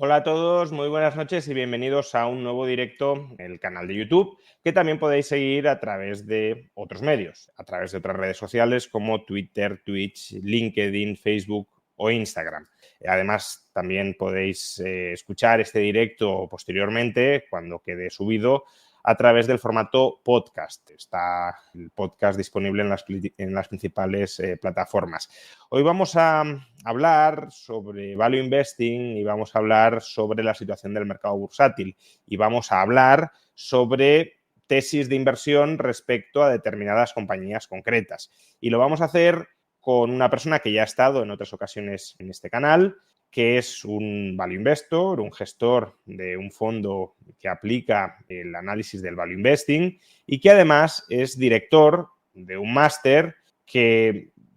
Hola a todos, muy buenas noches y bienvenidos a un nuevo directo en el canal de YouTube, que también podéis seguir a través de otros medios, a través de otras redes sociales como Twitter, Twitch, LinkedIn, Facebook o Instagram. Además, también podéis escuchar este directo posteriormente, cuando quede subido, a través del formato podcast. Está el podcast disponible en las principales plataformas. Hoy vamos a hablar sobre value investing y vamos a hablar sobre la situación del mercado bursátil y vamos a hablar sobre tesis de inversión respecto a determinadas compañías concretas. Y lo vamos a hacer con una persona que ya ha estado en otras ocasiones en este canal, que es un value investor, un gestor de un fondo que aplica el análisis del value investing y que además es director de un máster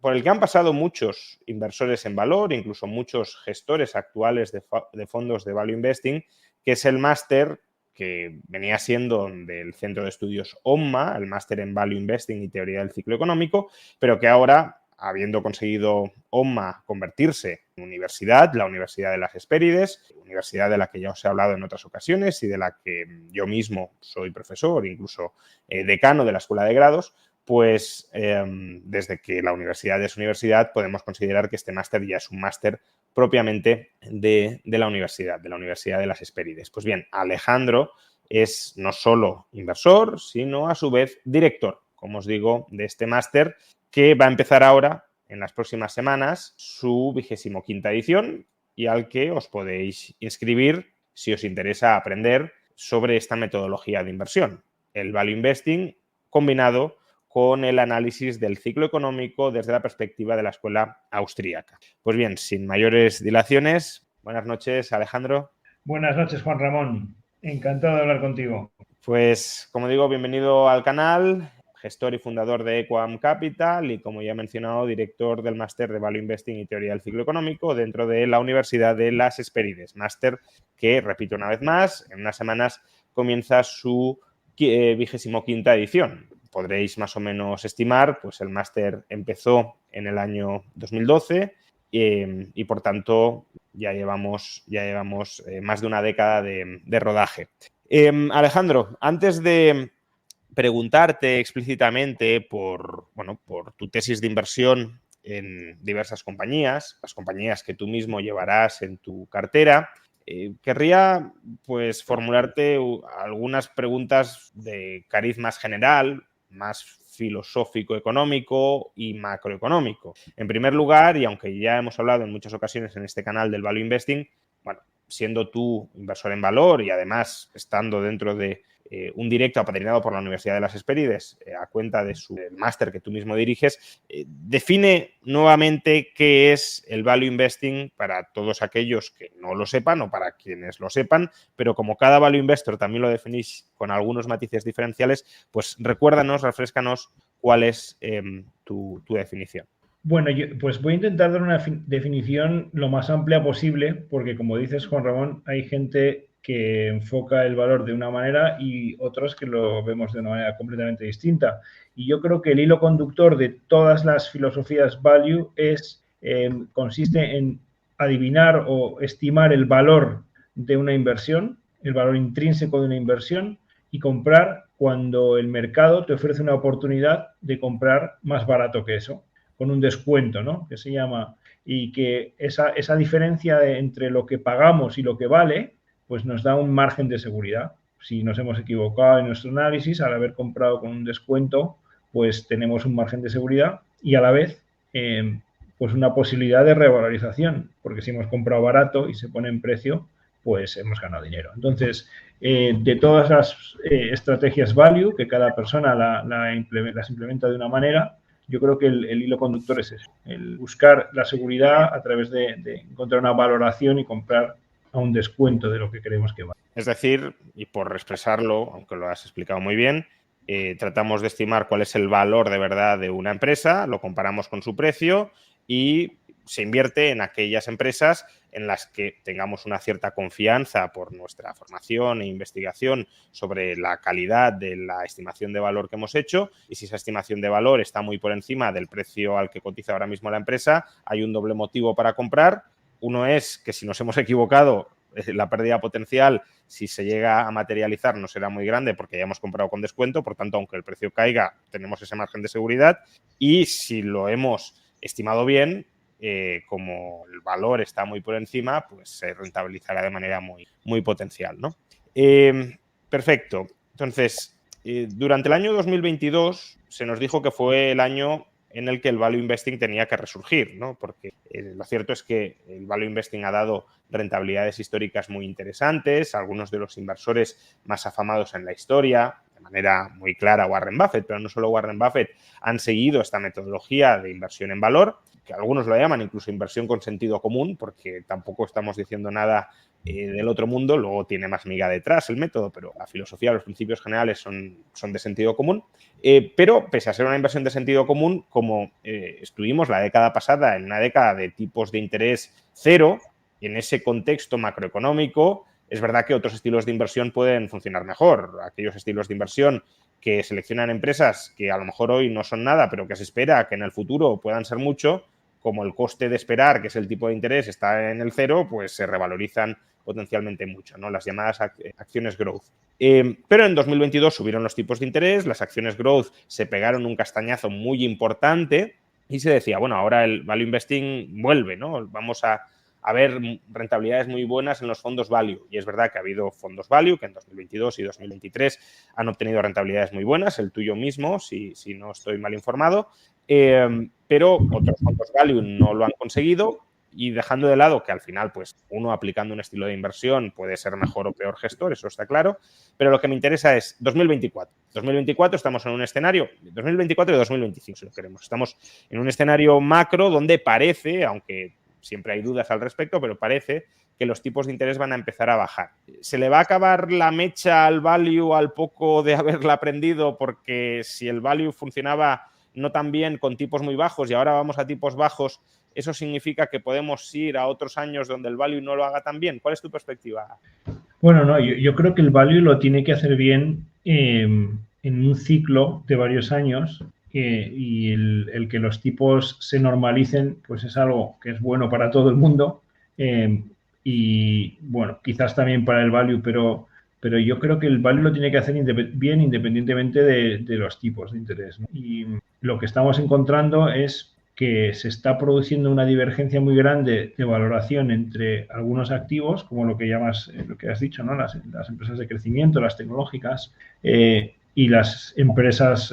por el que han pasado muchos inversores en valor, incluso muchos gestores actuales de fondos de value investing, que es el máster que venía siendo del Centro de Estudios OMMA, el máster en Value Investing y Teoría del Ciclo Económico, pero que ahora, habiendo conseguido OMMA convertirse en universidad, la Universidad de las Hespérides, universidad de la que ya os he hablado en otras ocasiones y de la que yo mismo soy profesor, incluso decano de la Escuela de Grados, pues desde que la universidad es universidad podemos considerar que este máster ya es un máster propiamente de la Universidad de las Hespérides. Pues bien, Alejandro es no solo inversor, sino a su vez director, como os digo, de este máster que va a empezar ahora, en las próximas semanas, su 25ª edición y al que os podéis inscribir si os interesa aprender sobre esta metodología de inversión, el value investing combinado con el análisis del ciclo económico desde la perspectiva de la escuela austríaca. Pues bien, sin mayores dilaciones, buenas noches, Alejandro. Buenas noches, Juan Ramón. Encantado de hablar contigo. Pues, como digo, bienvenido al canal, gestor y fundador de Equam Capital y, como ya he mencionado, director del máster de Value Investing y Teoría del Ciclo Económico dentro de la Universidad de las Hespérides. Máster que, repito una vez más, en unas semanas comienza su 25ª edición. Podréis más o menos estimar, pues el máster empezó en el año 2012 y por tanto ya llevamos más de una década de rodaje. Alejandro, antes de preguntarte explícitamente por tu tesis de inversión en diversas compañías, las compañías que tú mismo llevarás en tu cartera, querría pues formularte algunas preguntas de cariz más general, más filosófico-económico y macroeconómico. En primer lugar, y aunque ya hemos hablado en muchas ocasiones en este canal del Value Investing, bueno, siendo tú inversor en valor y además estando dentro de un directo apadrinado por la Universidad de las Hespérides a cuenta del máster que tú mismo diriges, define nuevamente qué es el value investing para todos aquellos que no lo sepan o para quienes lo sepan, pero como cada value investor también lo definís con algunos matices diferenciales, pues recuérdanos, refréscanos cuál es tu definición. Bueno, pues voy a intentar dar una definición lo más amplia posible, porque como dices, Juan Ramón, hay gente que enfoca el valor de una manera y otros que lo vemos de una manera completamente distinta. Y yo creo que el hilo conductor de todas las filosofías value consiste en adivinar o estimar el valor de una inversión, el valor intrínseco de una inversión y comprar cuando el mercado te ofrece una oportunidad de comprar más barato que eso, con un descuento, ¿no? Que se llama, y que esa diferencia entre lo que pagamos y lo que vale, pues nos da un margen de seguridad. Si nos hemos equivocado en nuestro análisis, al haber comprado con un descuento, pues tenemos un margen de seguridad y a la vez, pues una posibilidad de revalorización, porque si hemos comprado barato y se pone en precio, pues hemos ganado dinero. Entonces, de todas las estrategias value, que cada persona las implementa de una manera, yo creo que el hilo conductor es eso, el buscar la seguridad a través de encontrar una valoración y comprar a un descuento de lo que creemos que vale. Es decir, y por expresarlo, aunque lo has explicado muy bien, tratamos de estimar cuál es el valor de verdad de una empresa, lo comparamos con su precio y se invierte en aquellas empresas en las que tengamos una cierta confianza por nuestra formación e investigación sobre la calidad de la estimación de valor que hemos hecho, y si esa estimación de valor está muy por encima del precio al que cotiza ahora mismo la empresa, hay un doble motivo para comprar. Uno es que si nos hemos equivocado la pérdida potencial, si se llega a materializar, no será muy grande porque ya hemos comprado con descuento, por tanto, aunque el precio caiga, tenemos ese margen de seguridad, y si lo hemos estimado bien, como el valor está muy por encima, pues se rentabilizará de manera muy, muy potencial, ¿no? Perfecto. Entonces, durante el año 2022 se nos dijo que fue el año en el que el value investing tenía que resurgir, ¿no? Porque lo cierto es que el value investing ha dado rentabilidades históricas muy interesantes. Algunos de los inversores más afamados en la historia, de manera muy clara Warren Buffett, pero no solo Warren Buffett, han seguido esta metodología de inversión en valor, que algunos lo llaman incluso inversión con sentido común, porque tampoco estamos diciendo nada del otro mundo. Luego tiene más miga detrás el método, pero la filosofía, los principios generales son de sentido común. Pero pese a ser una inversión de sentido común, como estuvimos la década pasada en una década de tipos de interés cero, en ese contexto macroeconómico, es verdad que otros estilos de inversión pueden funcionar mejor. Aquellos estilos de inversión que seleccionan empresas que a lo mejor hoy no son nada, pero que se espera que en el futuro puedan ser mucho, como el coste de esperar, que es el tipo de interés, está en el cero, pues se revalorizan potencialmente mucho, ¿no? Las llamadas acciones growth. Pero en 2022 subieron los tipos de interés, las acciones growth se pegaron un castañazo muy importante y se decía, bueno, ahora el value investing vuelve, ¿no? Vamos a ver rentabilidades muy buenas en los fondos value. Y es verdad que ha habido fondos value que en 2022 y 2023 han obtenido rentabilidades muy buenas, el tuyo mismo, si no estoy mal informado, pero otros fondos value no lo han conseguido. Y dejando de lado que al final, pues uno aplicando un estilo de inversión puede ser mejor o peor gestor, eso está claro, pero lo que me interesa es 2024. 2024 estamos en un escenario, 2024 y 2025 si lo queremos, estamos en un escenario macro donde parece, aunque siempre hay dudas al respecto, pero parece que los tipos de interés van a empezar a bajar. ¿Se le va a acabar la mecha al value al poco de haberla aprendido? Porque si el value funcionaba no tan bien con tipos muy bajos y ahora vamos a tipos bajos, ¿eso significa que podemos ir a otros años donde el value no lo haga tan bien? ¿Cuál es tu perspectiva? Bueno, no, yo creo que el value lo tiene que hacer bien en un ciclo de varios años y el que los tipos se normalicen, pues es algo que es bueno para todo el mundo y, bueno, quizás también para el value, pero yo creo que el value lo tiene que hacer bien independientemente de los tipos de interés, ¿no? Y lo que estamos encontrando es que se está produciendo una divergencia muy grande de valoración entre algunos activos, como lo que llamas, lo que has dicho, ¿no? Las empresas de crecimiento, las tecnológicas, y las empresas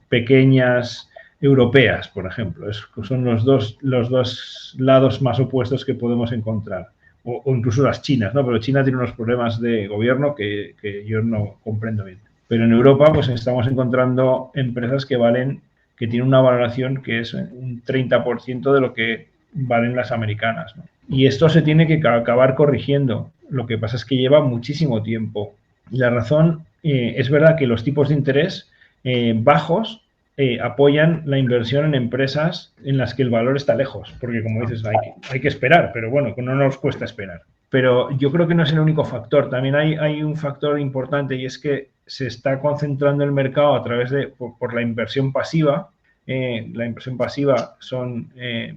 pequeñas europeas, por ejemplo. Son los dos lados más opuestos que podemos encontrar. O incluso las chinas, ¿no? Pero China tiene unos problemas de gobierno que yo no comprendo bien. Pero en Europa, pues estamos encontrando empresas que tienen una valoración que es un 30% de lo que valen las americanas, ¿no? Y esto se tiene que acabar corrigiendo. Lo que pasa es que lleva muchísimo tiempo. Y la razón es verdad que los tipos de interés bajos apoyan la inversión en empresas en las que el valor está lejos, porque como dices, hay que esperar, pero bueno, no nos cuesta esperar. Pero yo creo que no es el único factor. También hay un factor importante y es que se está concentrando el mercado a través por la inversión pasiva. La inversión pasiva son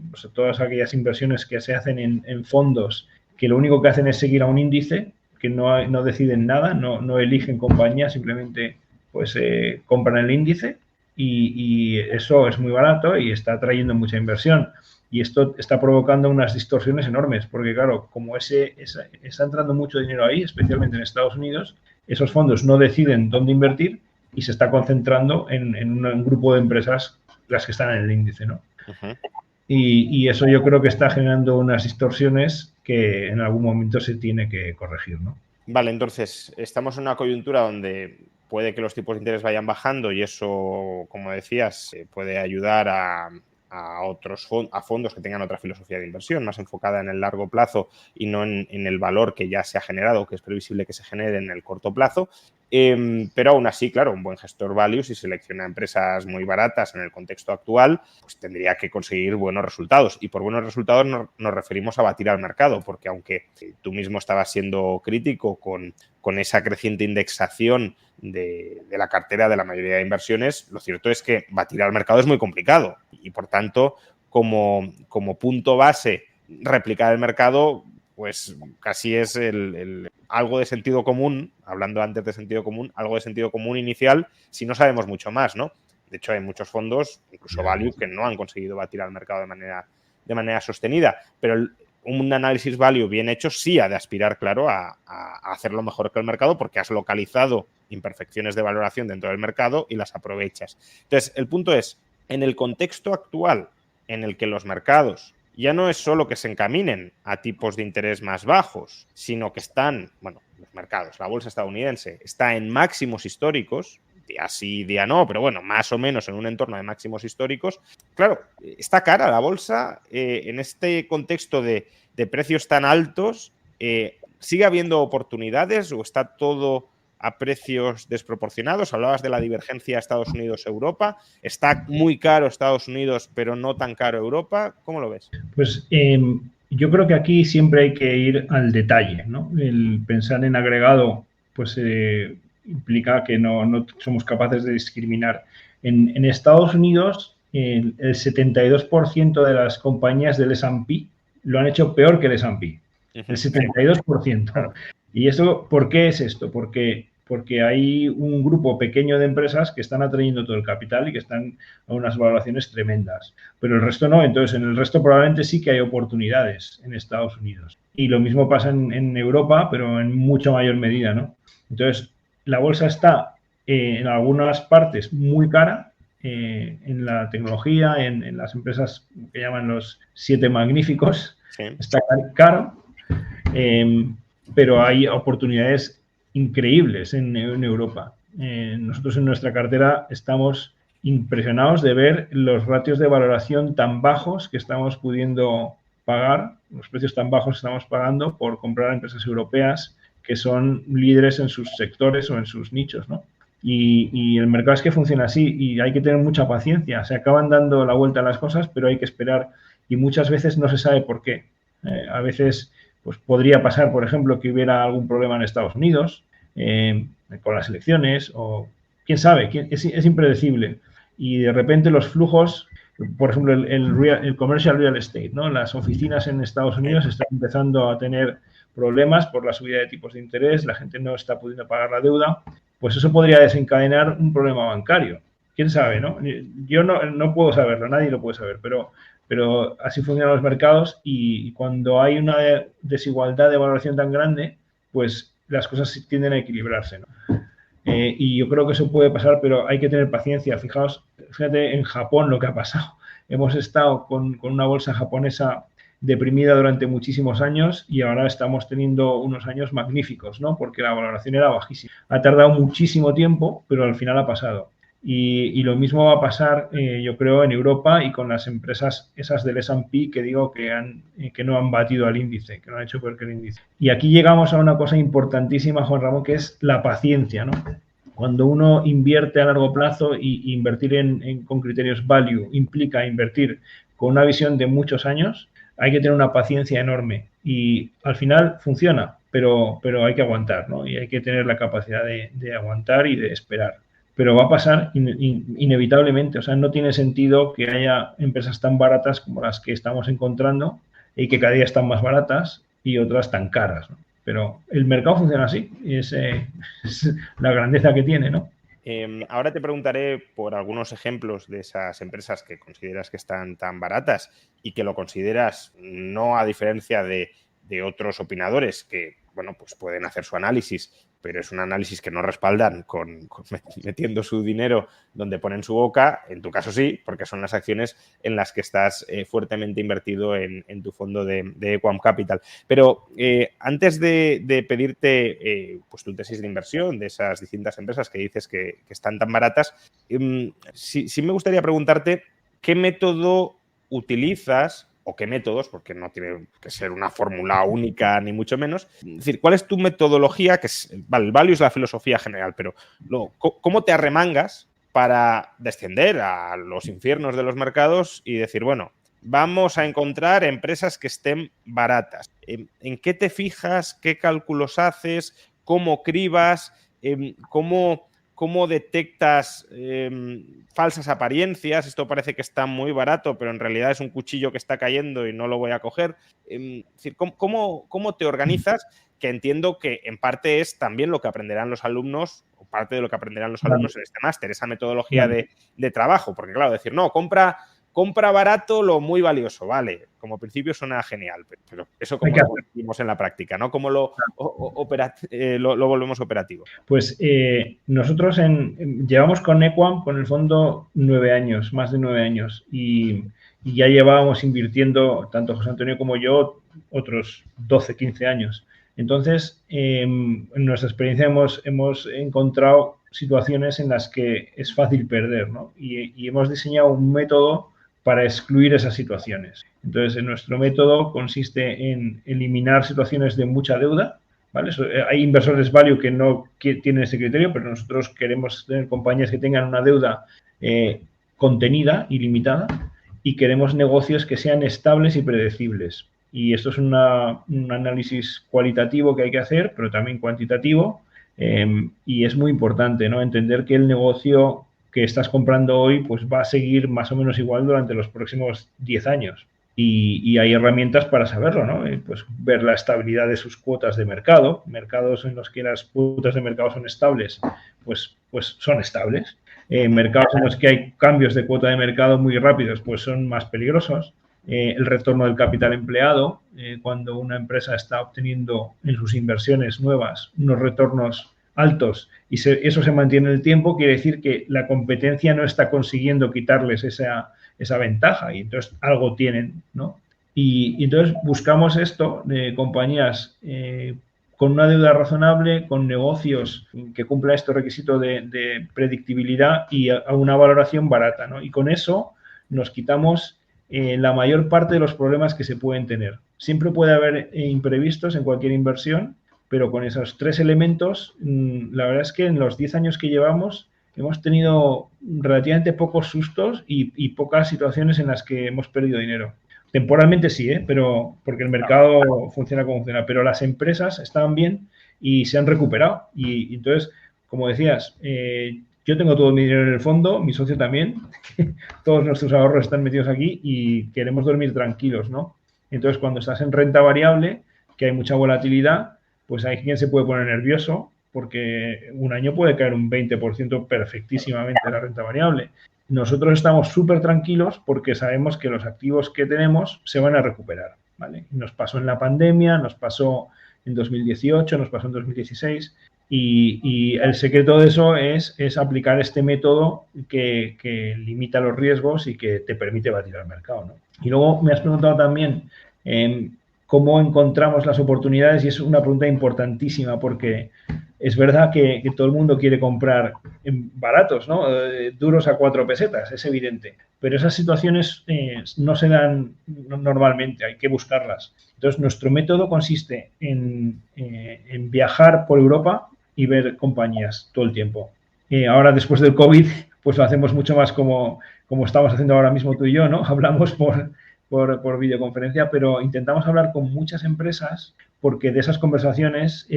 pues todas aquellas inversiones que se hacen en fondos que lo único que hacen es seguir a un índice, que no deciden nada, no eligen compañía, simplemente pues compran el índice y eso es muy barato y está trayendo mucha inversión. Y esto está provocando unas distorsiones enormes, porque claro, como está entrando mucho dinero ahí, especialmente en Estados Unidos, esos fondos no deciden dónde invertir y se está concentrando en un grupo de empresas, las que están en el índice, ¿no? Uh-huh. Y eso yo creo que está generando unas distorsiones que en algún momento se tiene que corregir, ¿no? Vale, entonces estamos en una coyuntura donde puede que los tipos de interés vayan bajando y eso, como decías, puede ayudar a otros fondos que tengan otra filosofía de inversión más enfocada en el largo plazo y no en el valor que ya se ha generado, que es previsible que se genere en el corto plazo. Pero aún así, claro, un buen gestor value, si selecciona empresas muy baratas en el contexto actual, pues tendría que conseguir buenos resultados. Y por buenos resultados nos referimos a batir al mercado, porque aunque tú mismo estabas siendo crítico con esa creciente indexación de la cartera de la mayoría de inversiones, lo cierto es que batir al mercado es muy complicado y, por tanto, como punto base, replicar el mercado pues casi es algo de sentido común, hablando antes de sentido común, algo de sentido común inicial si no sabemos mucho más, ¿no? De hecho, hay muchos fondos, incluso value, que no han conseguido batir al mercado de manera sostenida, pero un análisis value bien hecho sí ha de aspirar, claro, a hacerlo mejor que el mercado porque has localizado imperfecciones de valoración dentro del mercado y las aprovechas. Entonces, el punto es, en el contexto actual en el que los mercados ya no es solo que se encaminen a tipos de interés más bajos, sino que están, bueno, los mercados, la bolsa estadounidense está en máximos históricos, día sí, día no, pero bueno, más o menos en un entorno de máximos históricos. Claro, está cara la bolsa en este contexto de precios tan altos. ¿Sigue habiendo oportunidades o está todo a precios desproporcionados? Hablabas de la divergencia Estados Unidos-Europa. ¿Está muy caro Estados Unidos, pero no tan caro Europa? ¿Cómo lo ves? Pues yo creo que aquí siempre hay que ir al detalle, ¿no? El pensar en agregado, pues implica que no somos capaces de discriminar. En Estados Unidos, el 72% de las compañías del S&P lo han hecho peor que el S&P. El 72%. Claro. ¿Y eso por qué es esto? Porque hay un grupo pequeño de empresas que están atrayendo todo el capital y que están a unas valoraciones tremendas. Pero el resto no. Entonces, en el resto probablemente sí que hay oportunidades en Estados Unidos. Y lo mismo pasa en Europa, pero en mucha mayor medida, ¿no? Entonces, la bolsa está en algunas partes muy cara, en la tecnología, en las empresas que llaman los 7 magníficos. Sí. Está caro, pero hay oportunidades increíbles en Europa. Nosotros en nuestra cartera estamos impresionados de ver los ratios de valoración tan bajos que estamos pudiendo pagar, los precios tan bajos que estamos pagando por comprar empresas europeas que son líderes en sus sectores o en sus nichos, ¿no? Y el mercado es que funciona así y hay que tener mucha paciencia. Se acaban dando la vuelta a las cosas, pero hay que esperar y muchas veces no se sabe por qué. A veces pues podría pasar, por ejemplo, que hubiera algún problema en Estados Unidos con las elecciones o quién sabe, es impredecible. Y de repente los flujos, por ejemplo, el commercial real estate, ¿no? Las oficinas en Estados Unidos están empezando a tener problemas por la subida de tipos de interés, la gente no está pudiendo pagar la deuda, pues eso podría desencadenar un problema bancario. ¿Quién sabe, no? Yo no puedo saberlo, nadie lo puede saber, pero así funcionan los mercados y cuando hay una desigualdad de valoración tan grande, pues las cosas tienden a equilibrarse, ¿no? Y yo creo que eso puede pasar, pero hay que tener paciencia. Fíjate en Japón lo que ha pasado. Hemos estado con una bolsa japonesa deprimida durante muchísimos años y ahora estamos teniendo unos años magníficos, ¿no? Porque la valoración era bajísima. Ha tardado muchísimo tiempo, pero al final ha pasado. Y lo mismo va a pasar, yo creo, en Europa y con las empresas esas del S&P que digo que no han batido al índice, que no han hecho peor que el índice. Y aquí llegamos a una cosa importantísima, Juan Ramón, que es la paciencia, ¿no? Cuando uno invierte a largo plazo y invertir con criterios value implica invertir con una visión de muchos años, hay que tener una paciencia enorme y al final funciona, pero hay que aguantar, ¿no? Y hay que tener la capacidad de aguantar y de esperar. Pero va a pasar inevitablemente. O sea, no tiene sentido que haya empresas tan baratas como las que estamos encontrando y que cada día están más baratas y otras tan caras, ¿no? Pero el mercado funciona así y es la grandeza que tiene, ¿no? Ahora te preguntaré por algunos ejemplos de esas empresas que consideras que están tan baratas y que lo consideras no a diferencia de otros opinadores que, bueno, pues pueden hacer su análisis, pero es un análisis que no respaldan metiendo su dinero donde ponen su boca. En tu caso sí, porque son las acciones en las que estás fuertemente invertido en tu fondo de Equam Capital. Pero antes de pedirte pues tu tesis de inversión de esas distintas empresas que dices que están tan baratas, sí me gustaría preguntarte qué método utilizas o qué métodos, porque no tiene que ser una fórmula única ni mucho menos. Es decir, ¿cuál es tu metodología? Vale, el value es la filosofía general, pero ¿cómo te arremangas para descender a los infiernos de los mercados y decir, bueno, vamos a encontrar empresas que estén baratas? ¿En qué te fijas? ¿Qué cálculos haces? ¿Cómo cribas? ¿Cómo ¿Cómo detectas falsas apariencias? Esto parece que está muy barato, pero en realidad es un cuchillo que está cayendo y no lo voy a coger. Es decir, ¿cómo te organizas? Que entiendo que en parte es también lo que aprenderán los alumnos, o parte de lo que aprenderán los alumnos en este máster, esa metodología de trabajo. Porque claro, decir, no, compra barato lo muy valioso, vale, como principio suena genial, pero eso como lo conseguimos en la práctica, ¿no? ¿Cómo lo volvemos operativo? Pues nosotros llevamos con Equam, con el fondo, 9 años, más de 9 años, y ya llevábamos invirtiendo, tanto José Antonio como yo, otros 12, 15 años. Entonces, en nuestra experiencia hemos encontrado situaciones en las que es fácil perder, ¿no? Y hemos diseñado un método para excluir esas situaciones. Entonces, nuestro método consiste en eliminar situaciones de mucha deuda, ¿vale? Hay inversores value que no tienen ese criterio, pero nosotros queremos tener compañías que tengan una deuda contenida y limitada, y queremos negocios que sean estables y predecibles. Y esto es un análisis cualitativo que hay que hacer, pero también cuantitativo, y es muy importante, ¿no? Entender que el negocio que estás comprando hoy pues va a seguir más o menos igual durante los próximos 10 años. Y hay herramientas para saberlo, ¿no? Pues ver la estabilidad de sus cuotas de mercado. Mercados en los que las cuotas de mercado son estables, pues son estables. Mercados en los que hay cambios de cuota de mercado muy rápidos, pues son más peligrosos. El retorno del capital empleado, cuando una empresa está obteniendo en sus inversiones nuevas unos retornos altos y eso se mantiene en el tiempo, quiere decir que la competencia no está consiguiendo quitarles esa ventaja, y entonces algo tienen, ¿no? Y entonces buscamos esto de compañías con una deuda razonable, con negocios que cumplan estos requisitos de predictibilidad y a una valoración barata, ¿no? Y con eso nos quitamos la mayor parte de los problemas que se pueden tener. Siempre puede haber imprevistos en cualquier inversión, pero con esos 3 elementos, la verdad es que en los 10 años que llevamos hemos tenido relativamente pocos sustos y pocas situaciones en las que hemos perdido dinero. Temporalmente sí, pero porque el mercado funciona como funciona, pero las empresas estaban bien y se han recuperado. Y entonces, como decías, yo tengo todo mi dinero en el fondo, mi socio también, todos nuestros ahorros están metidos aquí y queremos dormir tranquilos, ¿no? Entonces, cuando estás en renta variable, que hay mucha volatilidad, pues hay quien se puede poner nervioso porque un año puede caer un 20% perfectísimamente la renta variable. Nosotros estamos súper tranquilos porque sabemos que los activos que tenemos se van a recuperar, ¿vale? Nos pasó en la pandemia, nos pasó en 2018, nos pasó en 2016 y el secreto de eso es aplicar este método que limita los riesgos y que te permite batir al mercado, ¿no? Y luego me has preguntado también cómo encontramos las oportunidades, y es una pregunta importantísima porque es verdad que todo el mundo quiere comprar baratos, ¿no? Duros a 4 pesetas, es evidente. Pero esas situaciones no se dan normalmente, hay que buscarlas. Entonces, nuestro método consiste en viajar por Europa y ver compañías todo el tiempo. Ahora, después del COVID, pues lo hacemos mucho más como estamos haciendo ahora mismo tú y yo, ¿no? Hablamos por videoconferencia, pero intentamos hablar con muchas empresas porque de esas conversaciones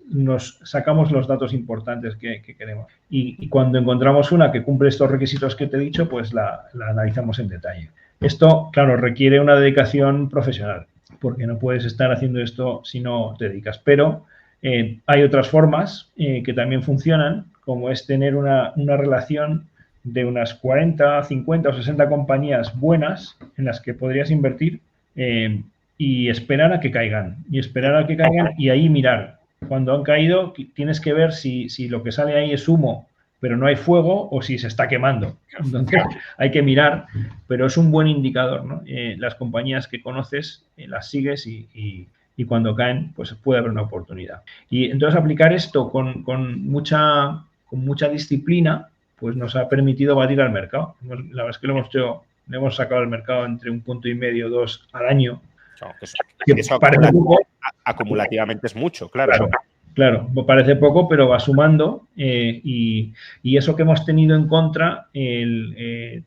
nos sacamos los datos importantes que queremos. Y cuando encontramos una que cumple estos requisitos que te he dicho, pues la analizamos en detalle. Esto, claro, requiere una dedicación profesional, porque no puedes estar haciendo esto si no te dedicas. Pero hay otras formas que también funcionan, como es tener una relación de unas 40, 50 o 60 compañías buenas en las que podrías invertir y esperar a que caigan. Y ahí mirar. Cuando han caído, tienes que ver si lo que sale ahí es humo, pero no hay fuego, o si se está quemando. Entonces, hay que mirar, pero es un buen indicador, ¿no? Las compañías que conoces, las sigues y cuando caen, pues puede haber una oportunidad. Y entonces aplicar esto con mucha disciplina, pues nos ha permitido batir al mercado. La verdad es que le hemos sacado al mercado entre 1,5 puntos, 2 al año. Eso acumulativamente es mucho, claro. Claro, parece poco, pero va sumando y eso que hemos tenido en contra, el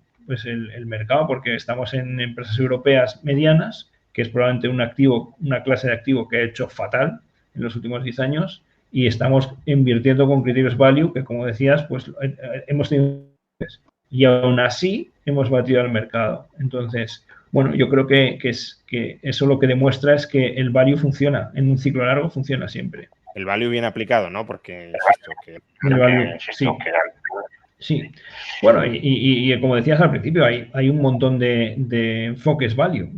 mercado, porque estamos en empresas europeas medianas, que es probablemente una clase de activo que ha hecho fatal en los últimos 10 años, y estamos invirtiendo con criterios value, que como decías, pues hemos tenido, y aún así hemos batido al mercado. Entonces, bueno, yo creo que eso lo que demuestra es que el value funciona, en un ciclo largo funciona siempre. El value bien aplicado, ¿no? Porque, insisto, que... El value, sí. Sí, bueno, y como decías al principio, hay un montón de enfoques value.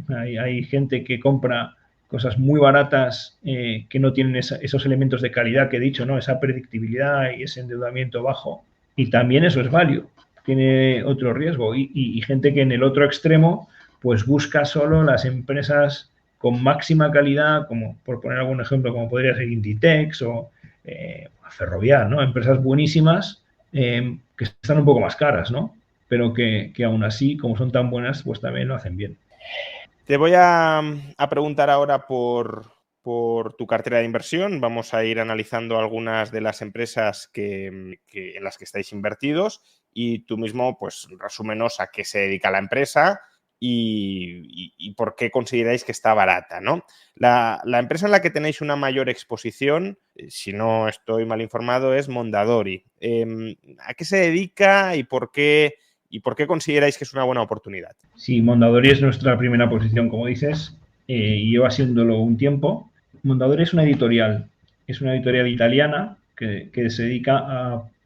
Hay gente que compra cosas muy baratas que no tienen esos elementos de calidad que he dicho, ¿no? Esa predictibilidad y ese endeudamiento bajo. Y también eso es value, tiene otro riesgo. Y gente que en el otro extremo, pues busca solo las empresas con máxima calidad, como por poner algún ejemplo, como podría ser Inditex o Ferrovial, ¿no? Empresas buenísimas que están un poco más caras, ¿no? Pero que aún así, como son tan buenas, pues también lo hacen bien. Te voy a preguntar ahora por tu cartera de inversión. Vamos a ir analizando algunas de las empresas en las que estáis invertidos y tú mismo, pues, resúmenos a qué se dedica la empresa y por qué consideráis que está barata, ¿no? La empresa en la que tenéis una mayor exposición, si no estoy mal informado, es Mondadori. ¿A qué se dedica y por qué consideráis que es una buena oportunidad? Sí, Mondadori es nuestra primera posición, como dices, y lleva siéndolo un tiempo. Mondadori es una editorial italiana que se dedica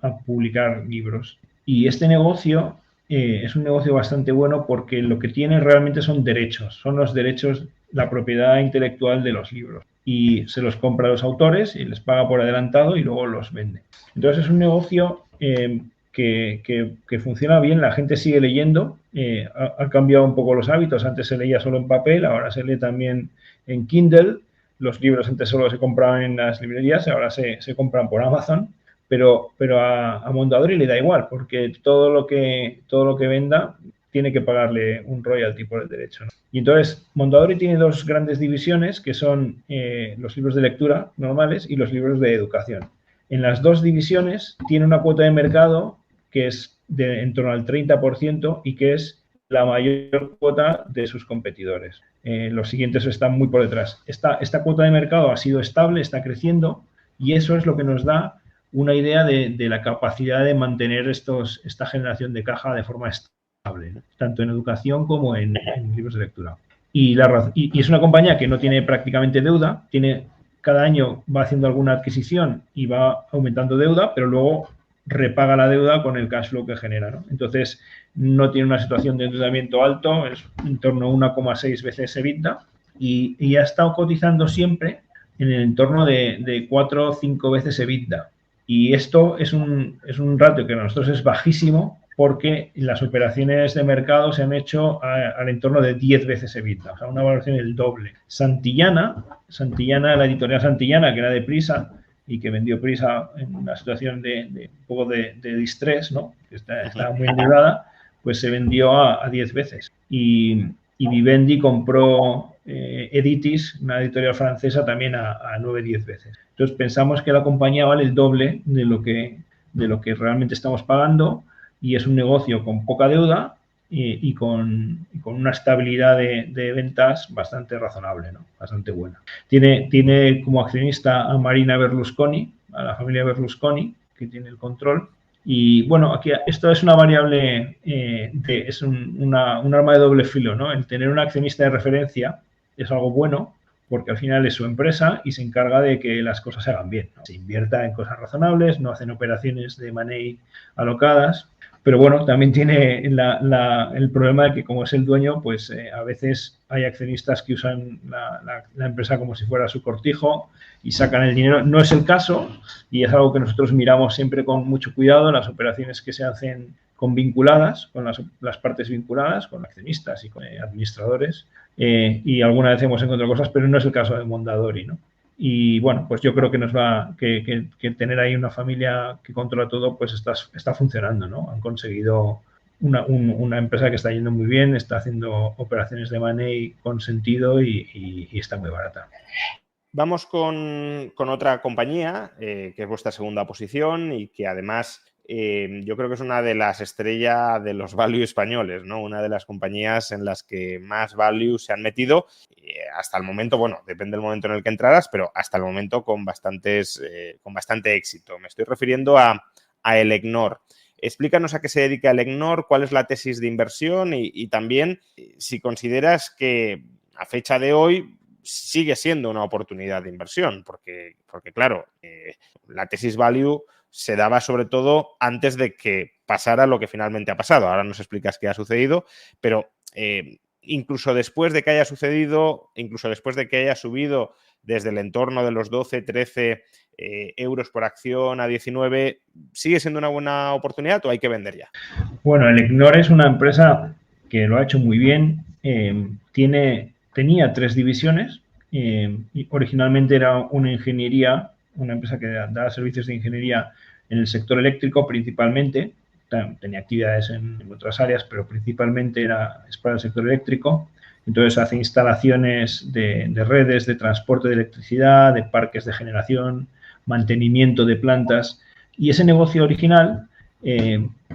a publicar libros. Y este negocio es un negocio bastante bueno porque lo que tiene realmente son los derechos, la propiedad intelectual de los libros. Y se los compra a los autores y les paga por adelantado y luego los vende. Entonces es un negocio que funciona bien, la gente sigue leyendo, ha cambiado un poco los hábitos, antes se leía solo en papel, ahora se lee también en Kindle, los libros antes solo se compraban en las librerías, ahora se compran por Amazon, pero a Mondadori le da igual, porque todo lo que venda tiene que pagarle un royalty por el derecho, ¿no? Y entonces, Mondadori tiene dos grandes divisiones, que son los libros de lectura normales y los libros de educación. En las dos divisiones tiene una cuota de mercado que es en torno al 30% y que es la mayor cuota de sus competidores. Los siguientes están muy por detrás. Esta cuota de mercado ha sido estable, está creciendo y eso es lo que nos da una idea de la capacidad de mantener esta generación de caja de forma estable, ¿no? Tanto en educación como en libros de lectura. Y es una compañía que no tiene prácticamente deuda, cada año va haciendo alguna adquisición y va aumentando deuda, pero luego repaga la deuda con el cash flow que genera, ¿no? Entonces, no tiene una situación de endeudamiento alto, es en torno a 1,6 veces EBITDA y ha estado cotizando siempre en el entorno de 4 o 5 veces EBITDA. Y esto es un ratio que para nosotros es bajísimo porque las operaciones de mercado se han hecho al entorno de 10 veces EBITDA, o sea, una valoración del doble. Santillana, la editorial Santillana, que era de Prisa y que vendió Prisa en una situación de un poco de distrés, ¿no? Estaba muy endeudada, pues se vendió a 10 veces. Y Vivendi compró Editis, una editorial francesa, también a 9-10 veces. Entonces pensamos que la compañía vale el doble de lo que realmente estamos pagando y es un negocio con poca deuda y con una estabilidad de ventas bastante razonable, ¿no? Bastante buena. Tiene como accionista a Marina Berlusconi, a la familia Berlusconi, que tiene el control. Y bueno, aquí esto es una variable, es un arma de doble filo, ¿no? El tener un accionista de referencia es algo bueno porque al final es su empresa y se encarga de que las cosas se hagan bien, ¿no? Se invierta en cosas razonables, no hacen operaciones de money alocadas. Pero bueno, también tiene el problema de que como es el dueño, pues a veces hay accionistas que usan la empresa como si fuera su cortijo y sacan el dinero. No es el caso y es algo que nosotros miramos siempre con mucho cuidado, las operaciones que se hacen con las partes vinculadas, con accionistas y con administradores. Y alguna vez hemos encontrado cosas, pero no es el caso de Mondadori, ¿no? Y bueno, pues yo creo que nos va que tener ahí una familia que controla todo, pues está funcionando, ¿no? Han conseguido una empresa que está yendo muy bien, está haciendo operaciones de money con sentido y está muy barata. Vamos con otra compañía que es vuestra segunda posición y que además yo creo que es una de las estrellas de los value españoles, ¿no? Una de las compañías en las que más value se han metido hasta el momento, bueno, depende del momento en el que entraras, pero hasta el momento con bastante éxito. Me estoy refiriendo a Elecnor. Explícanos a qué se dedica Elecnor, cuál es la tesis de inversión y también si consideras que a fecha de hoy sigue siendo una oportunidad de inversión, porque claro, la tesis value se daba sobre todo antes de que pasara lo que finalmente ha pasado. Ahora nos explicas qué ha sucedido, pero incluso después de que haya sucedido, incluso después de que haya subido desde el entorno de los 12, 13 euros por acción a 19, ¿sigue siendo una buena oportunidad o hay que vender ya? Bueno, Elecnor es una empresa que lo ha hecho muy bien. Tenía 3 divisiones. Y originalmente era una ingeniería, una empresa que daba servicios de ingeniería en el sector eléctrico principalmente. Tenía actividades en otras áreas, pero principalmente es para el sector eléctrico. Entonces hace instalaciones de redes de transporte de electricidad, de parques de generación, mantenimiento de plantas. Y ese negocio original,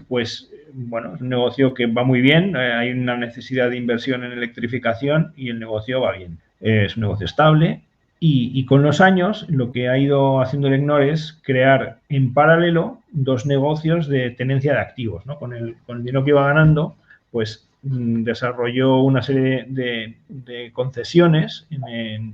pues bueno, es un negocio que va muy bien. Hay una necesidad de inversión en electrificación y el negocio va bien. Es un negocio estable y con los años lo que ha ido haciendo Elecnor es crear en paralelo 2 negocios de tenencia de activos, ¿no? Con el dinero que iba ganando, pues desarrolló una serie de concesiones,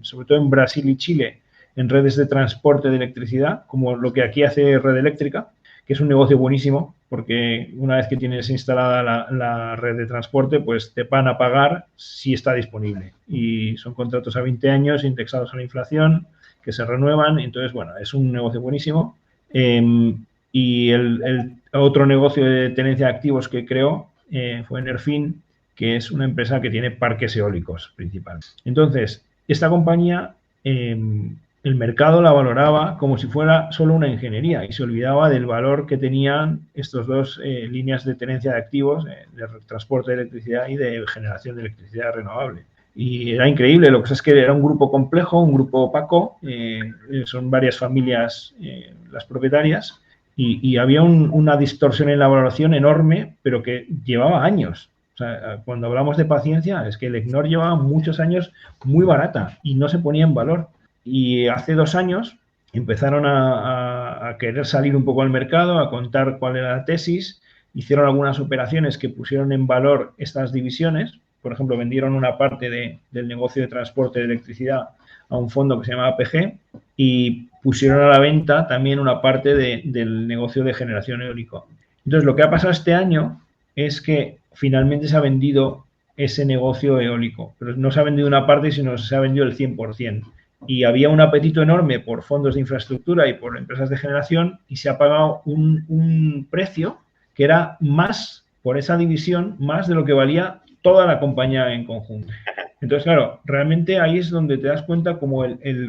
sobre todo en Brasil y Chile, en redes de transporte de electricidad, como lo que aquí hace Red Eléctrica, que es un negocio buenísimo, porque una vez que tienes instalada la red de transporte, pues te van a pagar si está disponible. Y son contratos a 20 años indexados a la inflación, que se renuevan. Entonces, bueno, es un negocio buenísimo. Y el otro negocio de tenencia de activos que creó fue Nerfin, que es una empresa que tiene parques eólicos principalmente. Entonces, esta compañía, el mercado la valoraba como si fuera solo una ingeniería y se olvidaba del valor que tenían estos 2 líneas de tenencia de activos, de transporte de electricidad y de generación de electricidad renovable. Y era increíble, lo que pasa es que era un grupo complejo, un grupo opaco, son varias familias las propietarias y había una distorsión en la valoración enorme, pero que llevaba años. O sea, cuando hablamos de paciencia, es que Elecnor llevaba muchos años muy barata y no se ponía en valor. Y hace 2 años empezaron a querer salir un poco al mercado, a contar cuál era la tesis, hicieron algunas operaciones que pusieron en valor estas divisiones. Por ejemplo, vendieron una parte del negocio de transporte de electricidad a un fondo que se llama APG y pusieron a la venta también una parte del negocio de generación eólico. Entonces, lo que ha pasado este año es que finalmente se ha vendido ese negocio eólico, pero no se ha vendido una parte, sino se ha vendido el 100%. Y había un apetito enorme por fondos de infraestructura y por empresas de generación y se ha pagado un precio que era más por esa división, más de lo que valía toda la compañía en conjunto. Entonces, claro, realmente ahí es donde te das cuenta como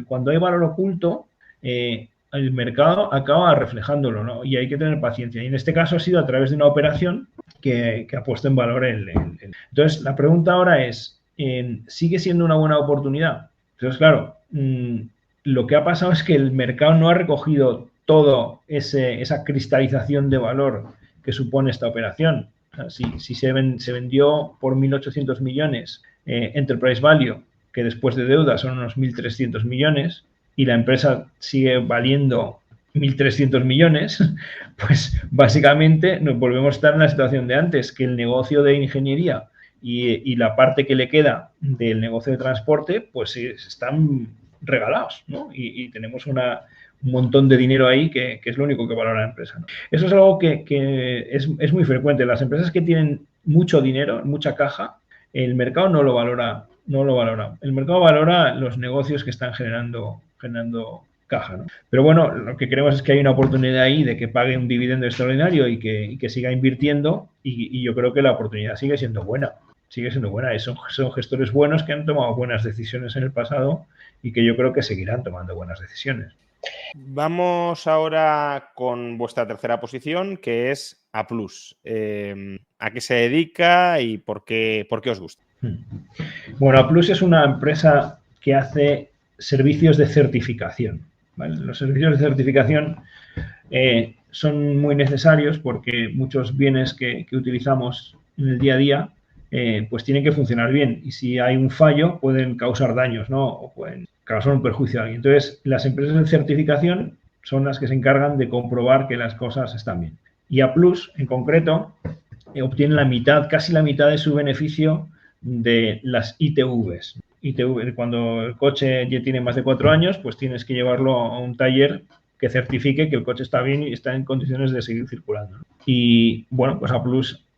cuando hay valor oculto, el mercado acaba reflejándolo, ¿no? Y hay que tener paciencia. Y en este caso ha sido a través de una operación que ha puesto en valor Entonces, la pregunta ahora es, ¿sigue siendo una buena oportunidad? Entonces, claro, lo que ha pasado es que el mercado no ha recogido toda esa cristalización de valor que supone esta operación. O sea, si se vendió por 1.800 millones Enterprise Value, que después de deuda son unos 1.300 millones, y la empresa sigue valiendo 1.300 millones, pues básicamente nos volvemos a estar en la situación de antes, que el negocio de ingeniería y la parte que le queda del negocio de transporte, pues están regalados, ¿no? Y tenemos un montón de dinero ahí que es lo único que valora la empresa, ¿no? Eso es algo que es muy frecuente. Las empresas que tienen mucho dinero, mucha caja, el mercado no lo valora. El mercado valora los negocios que están generando caja, ¿no? Pero bueno, lo que creemos es que hay una oportunidad ahí de que pague un dividendo extraordinario y que siga invirtiendo y yo creo que la oportunidad sigue siendo buena. Son gestores buenos que han tomado buenas decisiones en el pasado y que yo creo que seguirán tomando buenas decisiones. Vamos ahora con vuestra tercera posición, que es A+. ¿A qué se dedica y por qué os gusta? Bueno, A+ es una empresa que hace servicios de certificación, ¿vale? Los servicios de certificación son muy necesarios porque muchos bienes que utilizamos en el día a día pues tienen que funcionar bien y si hay un fallo pueden causar daños, ¿no? O pueden causar un perjuicio a alguien. Entonces, las empresas de certificación son las que se encargan de comprobar que las cosas están bien. Y A+, en concreto, obtiene la mitad, casi la mitad de su beneficio de las ITVs. Cuando el coche ya tiene más de 4 años, pues tienes que llevarlo a un taller que certifique que el coche está bien y está en condiciones de seguir circulando. Y bueno, pues A+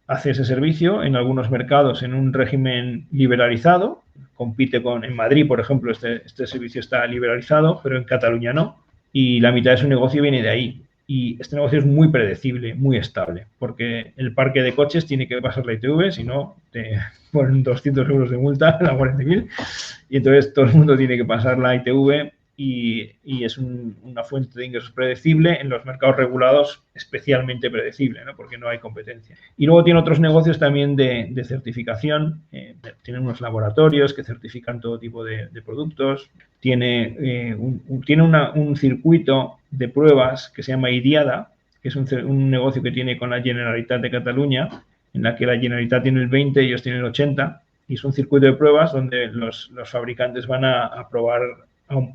hace ese servicio en algunos mercados en un régimen liberalizado. Compite en Madrid, por ejemplo, este servicio está liberalizado, pero en Cataluña no. Y la mitad de su negocio viene de ahí. Y este negocio es muy predecible, muy estable, porque el parque de coches tiene que pasar la ITV, si no, te ponen 200 euros de multa, la Guardia Civil, y entonces todo el mundo tiene que pasar la ITV y es una fuente de ingresos predecible, en los mercados regulados especialmente predecible, ¿no? Porque no hay competencia. Y luego tiene otros negocios también de certificación, tiene unos laboratorios que certifican todo tipo de productos, tiene un circuito de pruebas que se llama IDIADA, que es un negocio que tiene con la Generalitat de Cataluña, en la que la Generalitat tiene el 20 y ellos tienen el 80, y es un circuito de pruebas donde los fabricantes van a probar